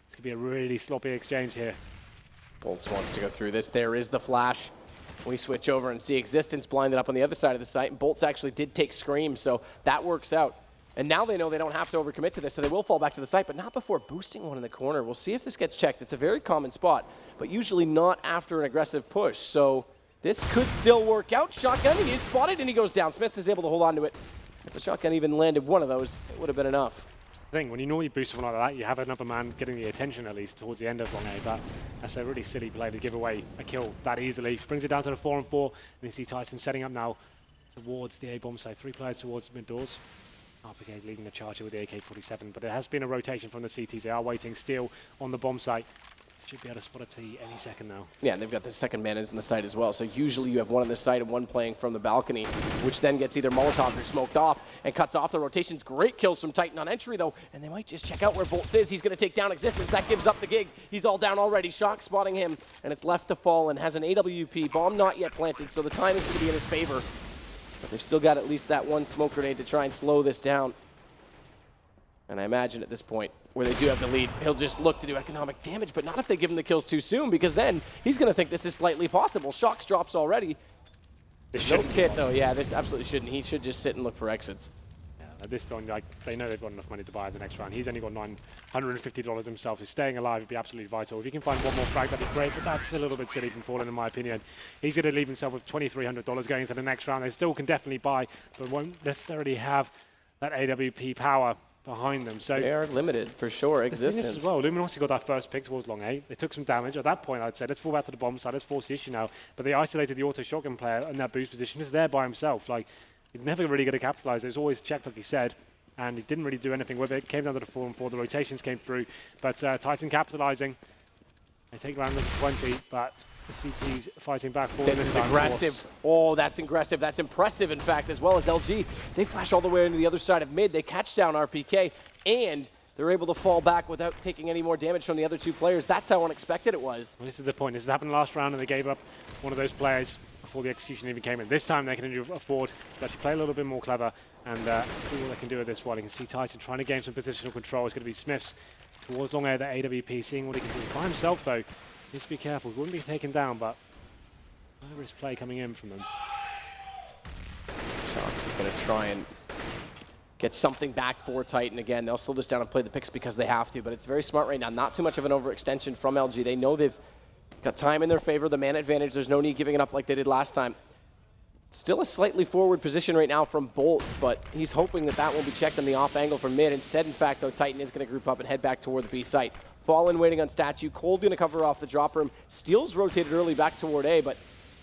It's going to be a really sloppy exchange here. Bolts wants to go through this. There is the flash. We switch over and see Existence blinded up on the other side of the site. And Bolts actually did take Scream, so that works out. And now they know they don't have to overcommit to this, so they will fall back to the site, but not before boosting one in the corner. We'll see if this gets checked. It's a very common spot, but usually not after an aggressive push. So this could still work out. Shotgun, he is spotted and he goes down. Smith is able to hold on to it. If the shotgun even landed one of those, it would have been enough. Thing when you normally boost someone like that, you have another man getting the attention at least towards the end of long A, but that's a really silly play to give away a kill that easily. Brings it down to the 4-on-4, and you see Tyson setting up now towards the A bomb site. 3 players towards mid doors. RPK leading the charge here with the AK-47, but it has been a rotation from the CTs. They are waiting still on the bomb site. Should be able to spot a T any second now. Yeah, and they've got the second man in the site as well. So usually you have one on the site and one playing from the balcony, which then gets either Molotov or smoked off and cuts off the rotations. Great kills from Titan on entry though, and they might just check out where Bolts is. He's going to take down Existence. That gives up the gig. He's all down already. Shock spotting him, and it's left to fall and has an AWP. Bomb not yet planted, so the time is going to be in his favor. But they've still got at least that one smoke grenade to try and slow this down. And I imagine at this point, where they do have the lead, he'll just look to do economic damage, but not if they give him the kills too soon, because then he's going to think this is slightly possible. Shocks drops already. No kit, though. Yeah, this absolutely shouldn't. He should just sit and look for exits. Yeah, at this point, like, they know they've got enough money to buy the next round. He's only got $950 himself. He's staying alive would be absolutely vital. If he can find one more frag, that'd be great, but that's a little bit silly from Fallen, in my opinion. He's going to leave himself with $2,300 going into the next round. They still can definitely buy, but won't necessarily have that AWP power behind them. So they are limited for sure. Existence as well. Luminosity got that first pick towards long A. They took some damage. At that point, I'd say let's fall back to the bomb side. Let's force the issue now. But they isolated the auto shotgun player in that boost position. He's there by himself. Like, he's never really going to capitalize. It was always checked, like he said, and he didn't really do anything with it. Came down to the 4-on-4. The rotations came through, but Titan capitalizing. They take round number 20, but the CT's fighting back forward. This is aggressive. Oh, that's aggressive. That's impressive, in fact, as well as LG. They flash all the way into the other side of mid. They catch down RPK, and they're able to fall back without taking any more damage from the other 2 players. That's how unexpected it was. Well, this is the point. This happened last round, and they gave up one of those players before the execution even came in. This time, they can afford to actually play a little bit more clever and see what they can do with this one. You can see Titan trying to gain some positional control. It's going to be Smiths towards long A, the AWP, seeing what he can do. By himself, though, needs to be careful. He wouldn't be taken down, but high-risk play coming in from them. Sharks is going to try and get something back for Titan again. They'll slow this down and play the picks because they have to, but it's very smart right now. Not too much of an overextension from LG. They know they've got time in their favor, the man advantage. There's no need giving it up like they did last time. Still a slightly forward position right now from Bolts, but he's hoping that that won't be checked on the off angle from mid. Instead, in fact, though, Titan is going to group up and head back toward the B site. Fallen waiting on Statue. Cold going to cover off the drop room. Steel's rotated early back toward A, but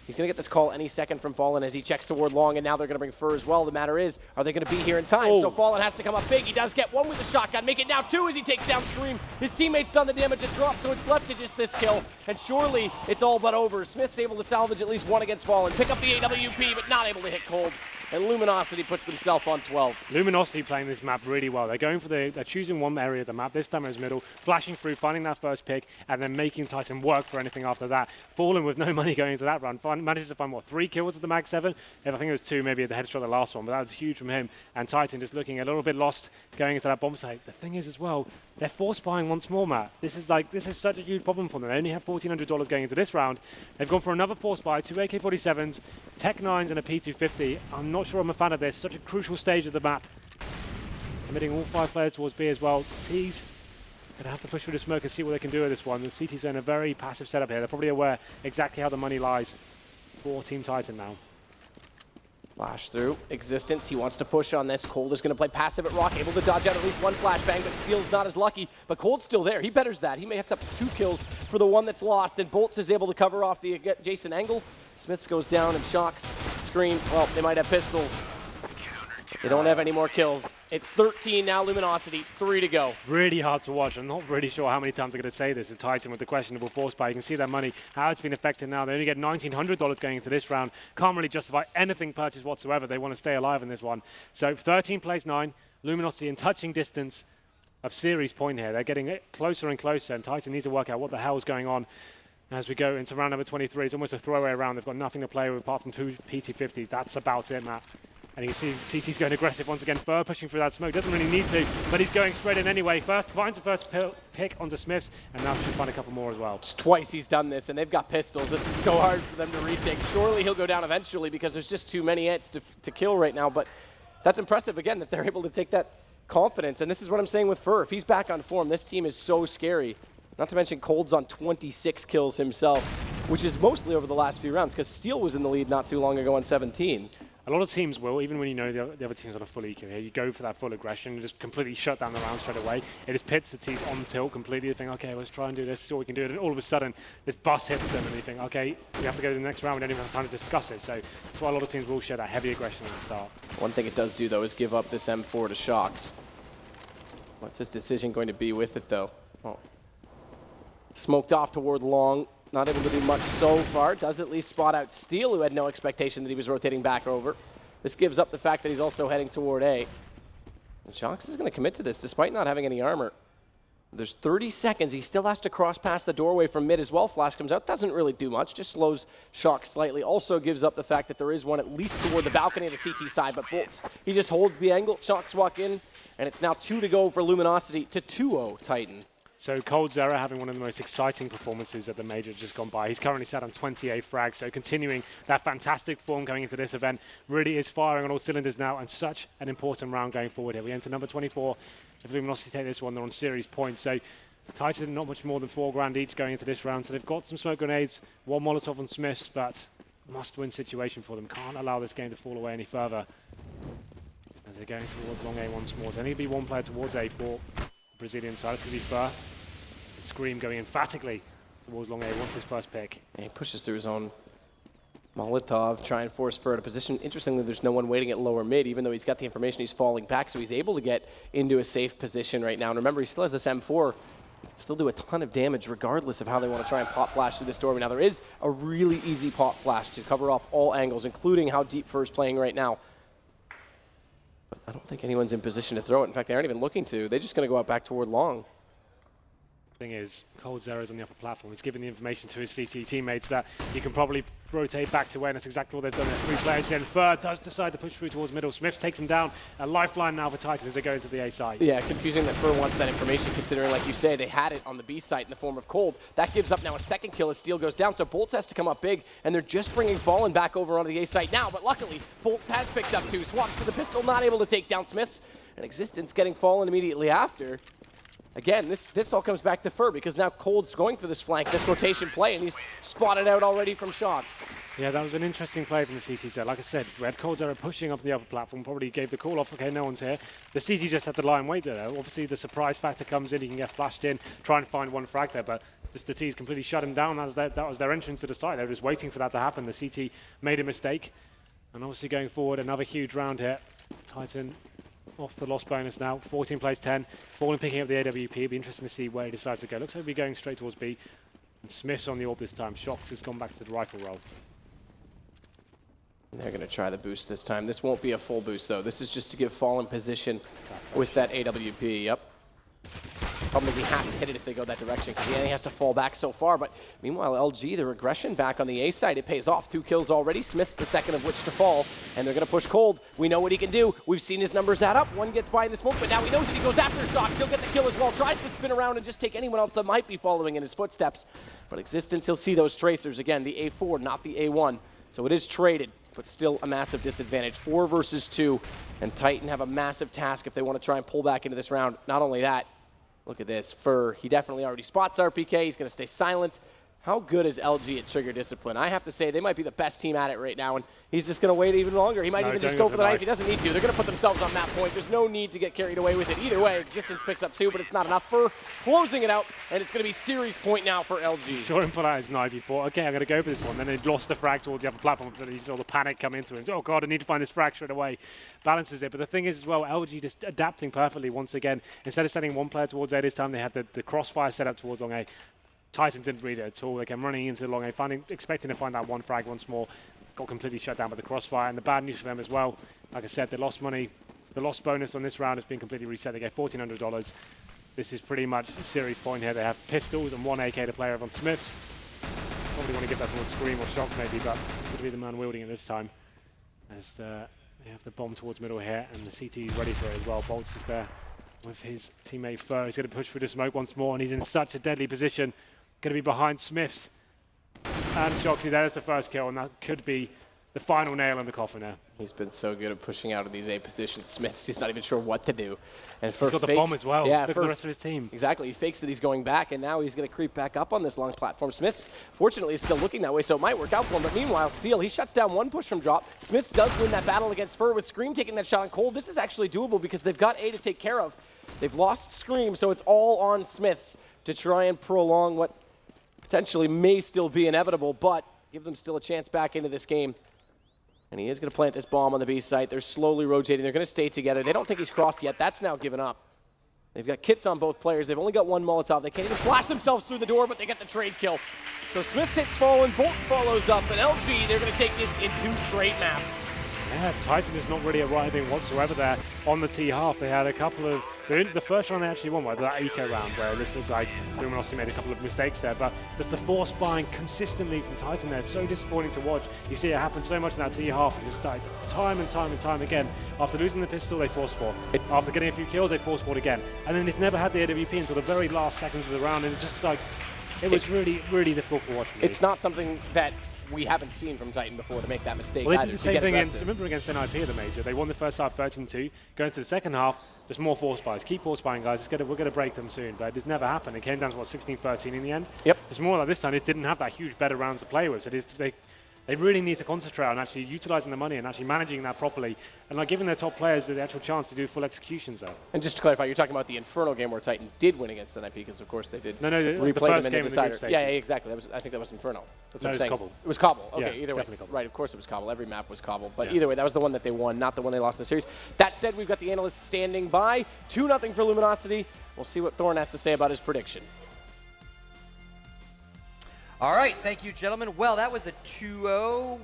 he's going to get this call any second from Fallen as he checks toward long, and now they're going to bring Fur as well. The matter is, are they going to be here in time? Oh. So Fallen has to come up big. He does get one with the shotgun. Make it now 2 as he takes down Scream. His teammates done the damage at drop, so it's left to just this kill. And surely it's all but over. Smith's able to salvage at least one against Fallen. Pick up the AWP, but not able to hit Cold. And Luminosity puts themselves on 12. Luminosity playing this map really well. They're going for they're choosing one area of the map. This time it was middle, flashing through, finding that first pick, and then making Titan work for anything after that. Fallen with no money going into that run, manages to find, what, 3 kills at the Mag 7? I think it was 2, maybe at the headshot the last one, but that was huge from him. And Titan just looking a little bit lost going into that bomb site. The thing is as well, they're force buying once more, Matt. This is such a huge problem for them. They only have $1,400 going into this round. They've gone for another force buy, 2 AK-47s, Tech 9s, and a P250. I'm not sure I'm a fan of this. Such a crucial stage of the map. Committing all 5 players towards B as well. T's gonna have to push through the smoke and see what they can do with this one. The CT's in a very passive setup here. They're probably aware exactly how the money lies for Team Titan now. Flash through. Existence, he wants to push on this. Cold is going to play passive at Rock, able to dodge out at least one flashbang, but Steel's not as lucky. But Cold's still there. He betters that. He makes up 2 kills for the one that's lost, and Bolts is able to cover off the adjacent angle. Smiths goes down and Shocks Scream. Well, they might have pistols. They don't have any more kills. It's 13 now, Luminosity, 3 to go. Really hard to watch. I'm not really sure how many times I'm going to say this. A Titan with the questionable force buy. You can see that money, how it's been affected now. They only get $1,900 going into this round. Can't really justify anything purchased whatsoever. They want to stay alive in this one. So 13 plays 9. Luminosity in touching distance of series point here. They're getting it closer and closer, and Titan needs to work out what the hell is going on as we go into round number 23. It's almost a throwaway round. They've got nothing to play with apart from 2 PT50s. That's about it, Matt. And you can see CT's going aggressive once again. Fur pushing through that smoke. Doesn't really need to, but he's going straight in anyway. Finds the first pick onto Smiths, and now should find a couple more as well. It's twice he's done this, and they've got pistols. This is so hard for them to retake. Surely he'll go down eventually because there's just too many ants to kill right now. But that's impressive, again, that they're able to take that confidence. And this is what I'm saying with Fur. If he's back on form, this team is so scary. Not to mention Cold's on 26 kills himself, which is mostly over the last few rounds because Steel was in the lead not too long ago on 17. A lot of teams will, even when you know the other team's on a full eco here, you go for that full aggression and just completely shut down the round straight away. It just pits the teams on tilt completely. They think, okay, let's try and do this, see what we can do. And all of a sudden, this bus hits them and they think, okay, we have to go to the next round. We don't even have time to discuss it. So that's why a lot of teams will show that heavy aggression at the start. One thing it does do, though, is give up this M4 to Shox. What's his decision going to be with it, though? Oh. Smoked off toward long. Not able to do much so far. Does at least spot out Steel, who had no expectation that he was rotating back over. This gives up the fact that he's also heading toward A. And Shox is going to commit to this despite not having any armor. There's 30 seconds. He still has to cross past the doorway from mid as well. Flash comes out. Doesn't really do much. Just slows Shox slightly. Also gives up the fact that there is one at least toward the balcony of the CT side. But Bolts, he just holds the angle. Shox walk in. And it's now 2 to go for Luminosity to 2-0 Titan. So coldzera having one of the most exciting performances at the major just gone by. He's currently sat on 28 frags, so continuing that fantastic form going into this event. Really is firing on all cylinders now, and such an important round going forward here. We enter number 24. If Luminosity take this one, they're on series points. So Titan not much more than $4,000 each going into this round. So they've got some smoke grenades, 1 Molotov on Smiths, but must-win situation for them. Can't allow this game to fall away any further. As they're going towards long A once more. So only be 1 player towards A for Brazilian side. It's going to be Fur. Scream going emphatically towards long A, wants his first pick. And he pushes through his own Molotov, try and force Fur to position. Interestingly, there's no one waiting at lower mid, even though he's got the information he's falling back, so he's able to get into a safe position right now. And remember, he still has this M4. He can still do a ton of damage regardless of how they want to try and pop flash through this doorway. Now, there is a really easy pop flash to cover up all angles, including how deep Fur's playing right now. But I don't think anyone's in position to throw it. In fact, they aren't even looking to. They're just going to go out back toward long. Thing is, coldzera is on the upper platform. He's giving the information to his CT teammates that you can probably rotate back to where, and that's exactly what they've done. 3 players in. Fur does decide to push through towards middle. Smiths takes him down. A lifeline now for Titan as they go into the A side. Yeah, confusing that Fur wants that information, considering, like you say, they had it on the B site in the form of Cold. That gives up now a second kill as Steel goes down, so Bolts has to come up big, and they're just bringing Fallen back over onto the A site now, but luckily, Bolts has picked up 2. Swaps to the pistol, not able to take down Smiths, and Existence getting Fallen immediately after. Again, this all comes back to Fur because now Cold's going for this flank, this rotation play, and he's spotted out already from Shox. Yeah, that was an interesting play from the CT side. Like I said, Red coldzera pushing up the upper platform, probably gave the call off, okay, no one's here. The CT just had to lie and wait there. Obviously, the surprise factor comes in, he can get flashed in, try and find 1 frag there, but just the T's completely shut him down. That was their entrance to the site. They were just waiting for that to happen. The CT made a mistake, and obviously going forward, another huge round here. Titan off the loss bonus now, 14 plays 10. Fallen picking up the AWP. It'll be interesting to see where he decides to go. Looks like he'll be going straight towards B. And Smith's on the orb this time. Shox has gone back to the rifle roll. And they're going to try the boost this time. This won't be a full boost, though. This is just to give Fallen position with that AWP. Yep. Problem is he has to hit it if they go that direction because he only has to fall back so far. But meanwhile, LG, the regression back on the A side, it pays off. 2 kills already. Smith's the second of which to fall. And they're going to push Cold. We know what he can do. We've seen his numbers add up. 1 gets by in the smoke, but now he knows that he goes after Shox. He'll get the kill as well. Tries to spin around and just take anyone else that might be following in his footsteps. But Existence, he'll see those tracers. Again, the A4, not the A1. So it is traded, but still a massive disadvantage. 4 versus 2. And Titan have a massive task if they want to try and pull back into this round. Not only that, look at this. Fur, he definitely already spots RPK. He's going to stay silent. How good is LG at trigger discipline? I have to say, they might be the best team at it right now, and he's just going to wait even longer. He might even just go for the knife. He doesn't need to. They're going to put themselves on that point. There's no need to get carried away with it. Either way, Existence picks up 2, but it's not enough. Fur closing it out, and it's going to be series point now for LG. Saw him put out his knife before. Okay, I'm going to go for this one. Then he lost the frag towards the upper platform. Then he saw the panic come into him. Oh, God, I need to find this frag straight away. Balances it. But the thing is as well, LG just adapting perfectly once again. Instead of sending 1 player towards A this time, they had the crossfire set up towards long A. Titan didn't read it at all. They came running into long A, expecting to find that 1 frag once more. Got completely shut down by the crossfire. And the bad news for them as well, like I said, they lost money. The lost bonus on this round has been completely reset. They get $1,400. this is pretty much a series point here. They have pistols and 1 AK to play over on Smiths. Probably want to give that towards Scream or Shock maybe, but it's going to be the man wielding it this time. As they have the bomb towards middle here, and the CT is ready for it as well. Bolt's just there with his teammate Fur. He's going to push through the smoke once more, and he's in such a deadly position. Going to be behind Smiths. And Shoxy, there's the first kill, and that could be the final nail in the coffin there. He's been so good at pushing out of these A positions. Smiths, he's not even sure what to do. And He's got the bomb as well. Yeah, Look at the rest of his team. Exactly. He fakes that he's going back, and now he's going to creep back up on this long platform. Smiths, fortunately, is still looking that way, so it might work out for him. But meanwhile, Steel, he shuts down one push from drop. Smiths does win that battle against Fur with Scream taking that shot on Cold. This is actually doable because they've got A to take care of. They've lost Scream, so it's all on Smiths to try and prolong what potentially may still be inevitable, but give them still a chance back into this game. And he is going to plant this bomb on the B site. They're slowly rotating. They're going to stay together. They don't think he's crossed yet. That's now given up. They've got kits on both players. They've only got one Molotov. They can't even flash themselves through the door, but they get the trade kill. So Smiths hits Fallen, Bolts follows up, and LG, they're going to take this in 2 straight maps. Yeah, Titan is not really arriving whatsoever there on the T half. They had a couple of, the first round they actually won, that eco round where this was like Luminosity made a couple of mistakes there, but just the force buying consistently from Titan there, it's so disappointing to watch. You see it happen so much in that T half, it's just like time and time and time again. After losing the pistol, they force fought. After getting a few kills, they force fought again. And then it's never had the AWP until the very last seconds of the round, and it's just like, it was really, really difficult to watch. It's not something that we haven't seen from Titan before to make that mistake. Well, they did the same thing remember against NIP at the major. They won the first half 13-2. Going to the second half, there's more force buys. Keep force buying, guys. We're going to break them soon. But it's never happened. It came down to, what, 16-13 in the end? Yep. It's more like this time, it didn't have that huge better rounds to play with. So they really need to concentrate on actually utilizing the money and actually managing that properly and like giving their top players the actual chance to do full executions there. And just to clarify, you're talking about the Inferno game where Titan did win against NIP because of course they did. No, replay the first them game in the in the decider. Yeah, exactly. I think that was Inferno. That's what I'm saying. Cobble. It was Cobble. Okay, Yeah, either way. Cobble. Right, of course it was Cobble. Every map was Cobble. But either way, that was the one that they won, not the one they lost in the series. That said, we've got the analysts standing by. 2-0 for Luminosity. We'll see what Thorn has to say about his prediction. All right, thank you, gentlemen. Well, that was a 2-0.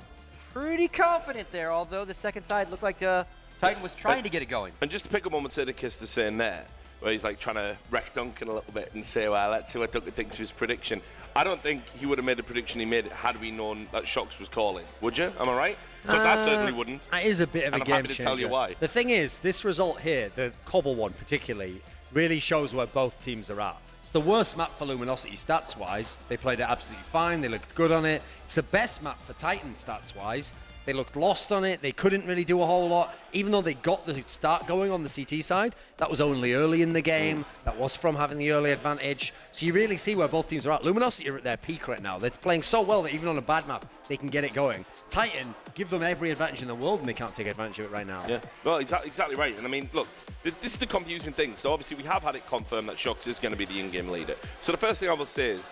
Pretty confident there, although the second side looked like Titan was trying to get it going. And just to pick up on what Sadokist is saying there, where he's like trying to wreck Duncan a little bit and say, well, let's see what Duncan thinks of his prediction. I don't think he would have made the prediction he made had we known that Shox was calling. Would you? Am I right? Because I certainly wouldn't. That is a bit of a game changer. I'm happy to tell you why. The thing is, this result here, the Cobble one particularly, really shows where both teams are at. It's the worst map for Luminosity stats-wise. They played it absolutely fine. They looked good on it. It's the best map for Titan stats-wise. They looked lost on it. They couldn't really do a whole lot. Even though they got the start going on the CT side, that was only early in the game. That was from having the early advantage. So you really see where both teams are at. Luminosity are at their peak right now. They're playing so well that even on a bad map, they can get it going. Titan, give them every advantage in the world, and they can't take advantage of it right now. Yeah, well, exactly right. And I mean, look, this is the confusing thing. So obviously we have had it confirmed that Shox is going to be the in-game leader. So the first thing I will say is,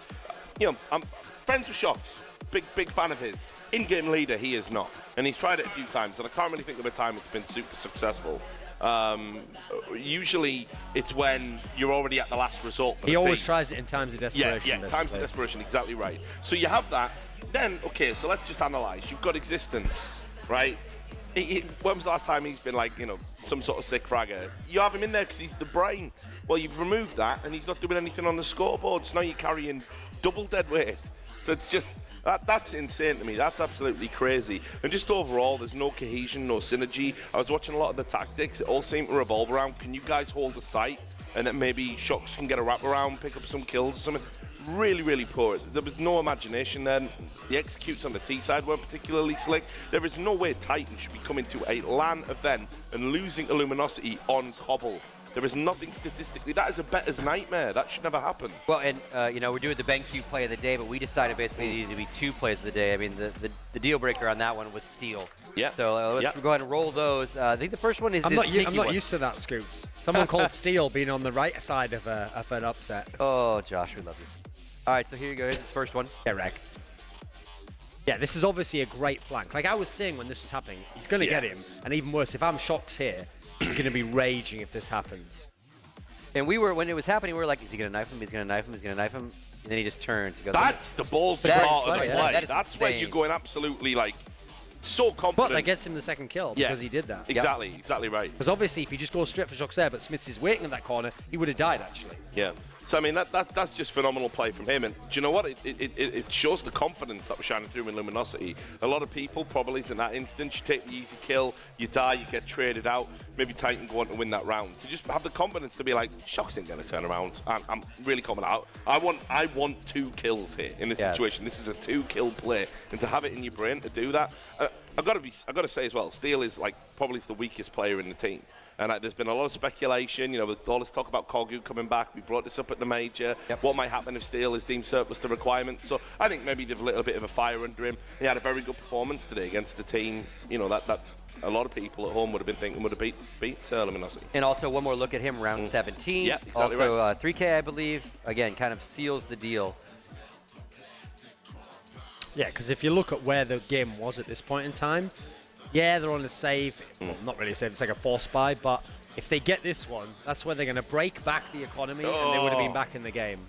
I'm friends with Shox. Big fan of his. In-game leader, he is not. And he's tried it a few times, and I can't really think of a time it's been super successful. Usually, it's when you're already at the last result. He always tries it in times of desperation. Yeah, times of desperation, exactly right. So you have that. Then, okay, so let's just analyze. You've got existence, right? When was the last time he's been like, some sort of sick fragger? You have him in there because he's the brain. Well, you've removed that, and he's not doing anything on the scoreboard. So now you're carrying double dead weight. So it's just, that's insane to me. That's absolutely crazy. And just overall, there's no cohesion, no synergy. I was watching a lot of the tactics. It all seemed to revolve around, can you guys hold the site? And then maybe Shox can get a wraparound, pick up some kills or something. Really, really poor. There was no imagination then. The executes on the T side weren't particularly slick. There is no way Titan should be coming to a LAN event and losing a Luminosity on Cobble. There is nothing statistically. That is a better's nightmare. That should never happen. Well, and we're doing the BenQ play of the day, but we decided basically it needed to be 2 plays of the day. I mean, the deal breaker on that one was Steel. Yeah. So let's go ahead and roll those. I think the first one is I'm sneaky not one. used to that, Scoots. Someone called Steel being on the right side of an upset. Oh, Josh, we love you. All right, so here you go. Here's the first one. Get wrecked. Yeah, this is obviously a great flank. Like I was saying when this was happening, he's going to get him. And even worse, if I'm Shox here, I'm going to be raging if this happens. And when it was happening, we were like, is he going to knife him? He's going to knife him? He's going to knife him? And then he just turns. And goes, That's the ballsy part of the play. That's where you're going absolutely like so confident. But that gets him the second kill because he did that. Exactly right. Because obviously, if he just goes straight for Shock's there, but Smiths is waiting in that corner, he would have died, actually. Yeah. So, I mean, that's just phenomenal play from him. And do you know what? It shows the confidence that was shining through in Luminosity. A lot of people probably in that instance, you take the easy kill, you die, you get traded out. Maybe Titan go on to win that round. To just have the confidence to be like, Shock's ain't going to turn around. I'm really confident. I want 2 kills here in this situation. This is a 2-kill play. And to have it in your brain to do that, I've got to say as well, Steel is like probably the weakest player in the team. And there's been a lot of speculation, with all this talk about Kogu coming back. We brought this up at the major. What might happen if Steel is deemed surplus to requirements? So I think maybe there's a little bit of a fire under him. He had a very good performance today against the team, that a lot of people at home would have been thinking would have beat Luminosity. And also one more look at him, round 17. Yeah, exactly also right. 3K, I believe. Again, kind of seals the deal. Yeah, because if you look at where the game was at this point in time, yeah, they're on a save. Well, not really a save, it's like a force buy, but if they get this one, that's where they're going to break back the economy and they would have been back in the game.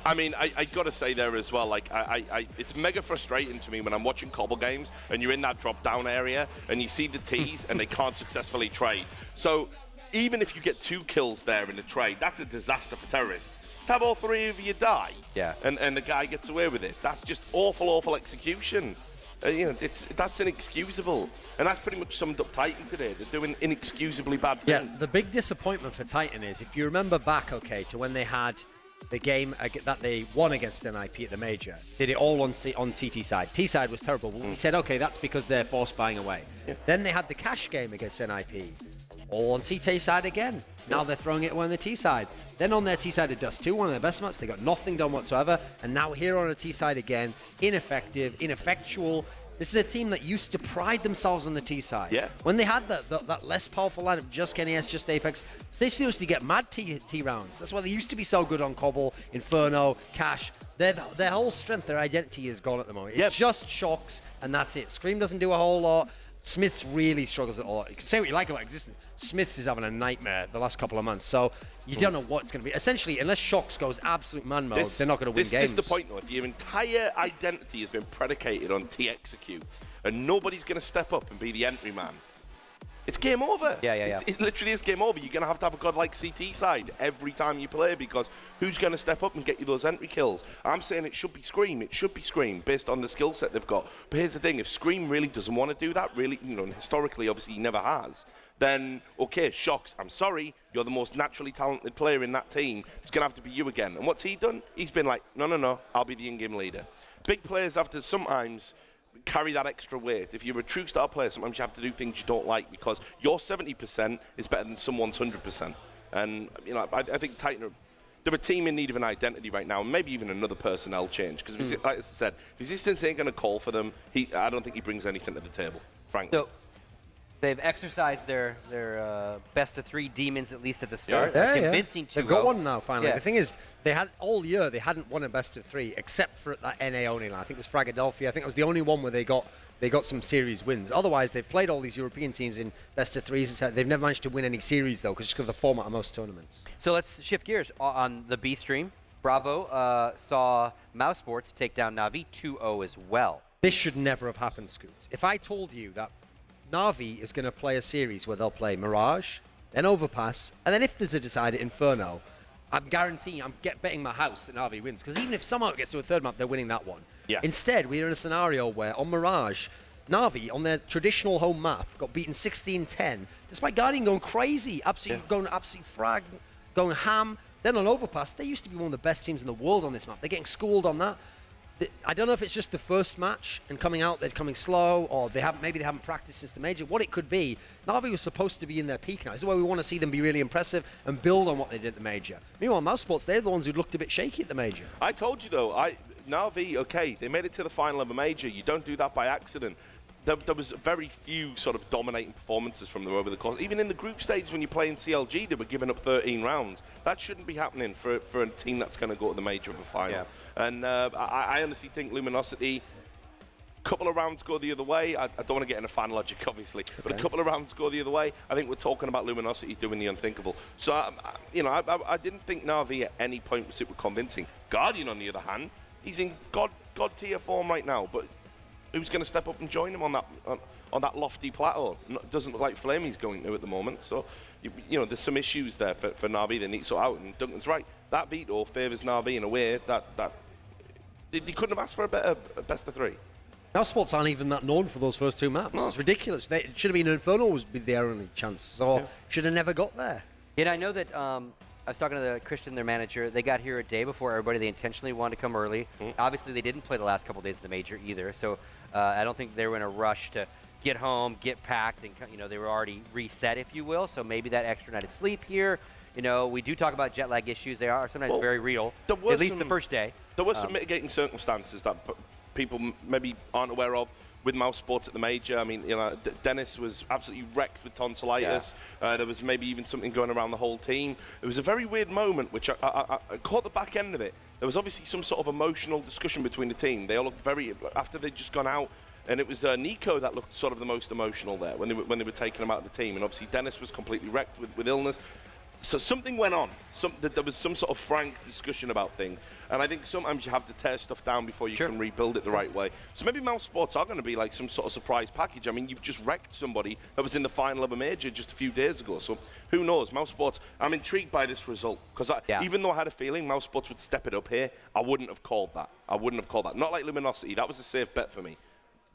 I mean, I got to say there as well, like, it's mega frustrating to me when I'm watching Cobble games and you're in that drop-down area and you see the T's and they can't successfully trade. So even if you get 2 kills there in the trade, that's a disaster for terrorists. To have all 3 of you die, and the guy gets away with it, that's just awful execution. That's inexcusable, and that's pretty much summed up Titan today. They're doing inexcusably bad things. Yeah, the big disappointment for Titan is, if you remember back, to when they had the game that they won against NIP at the major, did it all on TT side. T side was terrible, but we said, okay, that's because they're force buying away. Then they had the cash game against NIP, all on CT side again. Now they're throwing it away on the T side. Then on their T side at Dust 2, one of their best maps, they got nothing done whatsoever. And now here on a T side again, ineffective, ineffectual. This is a team that used to pride themselves on the T side. Yeah. When they had that less powerful lineup, just Kenny S, just Apex, they seriously get mad T rounds. That's why they used to be so good on Cobble, Inferno, Cash. Their whole strength, their identity is gone at the moment. It's just Shocks, and that's it. Scream doesn't do a whole lot. Smiths really struggles at all. You can say what you like about Existence. Smiths is having a nightmare the last couple of months. So you don't know what it's going to be. Essentially, unless Shocks goes absolute man mode, they're not going to win games. This is the point, though. If your entire identity has been predicated on T executes, and nobody's going to step up and be the entry man, it's game over. Yeah. It literally is game over. You're going to have a godlike CT side every time you play, because who's going to step up and get you those entry kills? I'm saying it should be Scream. It should be Scream based on the skill set they've got. But here's the thing. If Scream really doesn't want to do that, really, and historically, obviously, he never has, then, okay, Shocks, I'm sorry, you're the most naturally talented player in that team. It's going to have to be you again. And what's he done? He's been like, no, I'll be the in-game leader. Big players have to sometimes carry that extra weight. If you're a true star player, sometimes you have to do things you don't like, because your 70% is better than someone's 100%. And I think Titan they're a team in need of an identity right now, and maybe even another personnel change. Because like I said, if Resistance ain't going to call for them, I don't think he brings anything to the table, frankly. So they've exercised their best of 3 demons, at least at the start. Yeah, convincing 2-0. They've got one now, finally. Yeah. The thing is, they had all year, they hadn't won a best of 3, except for that NA only line. I think it was Fragadelphia. I think it was the only one where they got some series wins. Otherwise, they've played all these European teams in best of 3s. They've never managed to win any series, though, because of the format of most tournaments. So let's shift gears. On the B stream, Bravo saw Mouse Sports take down Na'Vi 2-0 as well. This should never have happened, Scoots. If I told you that Na'Vi is going to play a series where they'll play Mirage, then Overpass, and then if there's a decided Inferno, I'm guaranteeing, I'm betting my house that Na'Vi wins. Because even if somehow it gets to a third map, they're winning that one. Yeah. Instead, we're in a scenario where on Mirage, Na'Vi, on their traditional home map, got beaten 16-10, despite Guardian going crazy, going absolute frag, going ham. Then on Overpass, they used to be one of the best teams in the world on this map. They're getting schooled on that. I don't know if it's just the first match and coming out, they're coming slow, or maybe they haven't practiced since the major. What it could be, Na'Vi was supposed to be in their peak now. This is where we want to see them be really impressive and build on what they did at the major. Meanwhile, Mouse Sports, they're the ones who looked a bit shaky at the major. I told you, though, Na'Vi, okay, they made it to the final of a major. You don't do that by accident. There was very few sort of dominating performances from them over the course. Even in the group stage, when you play in CLG, they were giving up 13 rounds. That shouldn't be happening for a team that's going to go to the major of a final. Yeah. And I honestly think Luminosity, a couple of rounds go the other way. I don't want to get into fan logic, obviously, but a couple of rounds go the other way. I think we're talking about Luminosity doing the unthinkable. So, I didn't think Na'Vi at any point was super convincing. Guardian, on the other hand, he's in God tier form right now, but who's going to step up and join him on that lofty plateau? Doesn't look like Flamey's going to at the moment. So, you know, there's some issues there for Na'Vi they need to sort out. And Duncan's right. That veto favours Na'Vi in a way that they couldn't have asked for a better best of 3. Now Sports aren't even that known for those first 2 maps. No. It's ridiculous. It should have been Inferno was their only chance. So should have never got there. And I know that I was talking to Christian, their manager. They got here a day before everybody. They intentionally wanted to come early. Obviously, they didn't play the last couple days of the major either. So I don't think they were in a rush to get home, get packed, and you know they were already reset, if you will. So maybe that extra night of sleep here. You know, we do talk about jet lag issues. They are sometimes very real. At least the first day. There were some mitigating circumstances that people maybe aren't aware of with Mouse Sports at the major. I mean, you know, Dennis was absolutely wrecked with tonsillitis. Yeah. There was maybe even something going around the whole team. It was a very weird moment, which I caught the back end of it. There was obviously some sort of emotional discussion between the team. They all looked very, after they'd just gone out, and it was Nico that looked sort of the most emotional there when they were taking him out of the team. And obviously Dennis was completely wrecked with illness. So something went on. There was some sort of frank discussion about things. And I think sometimes you have to tear stuff down before you can rebuild it the right way. So maybe Mouse Sports are going to be like some sort of surprise package. I mean, you've just wrecked somebody that was in the final of a major just a few days ago. So who knows? Mouse Sports, I'm intrigued by this result. Because even though I had a feeling Mouse Sports would step it up here, I wouldn't have called that. Not like Luminosity. That was a safe bet for me.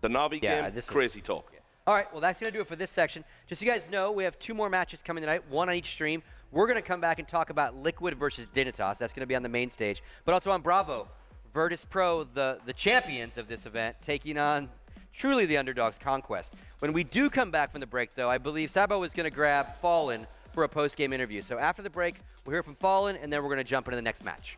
The Na'Vi game, crazy talk. All right, well, that's going to do it for this section. Just so you guys know, we have 2 more matches coming tonight, 1 on each stream. We're going to come back and talk about Liquid versus Dignitas. That's going to be on the main stage. But also on Bravo, Virtus Pro, the champions of this event, taking on truly the underdogs, Conquest. When we do come back from the break, though, I believe Sabo is going to grab Fallen for a post-game interview. So after the break, we'll hear from Fallen, and then we're going to jump into the next match.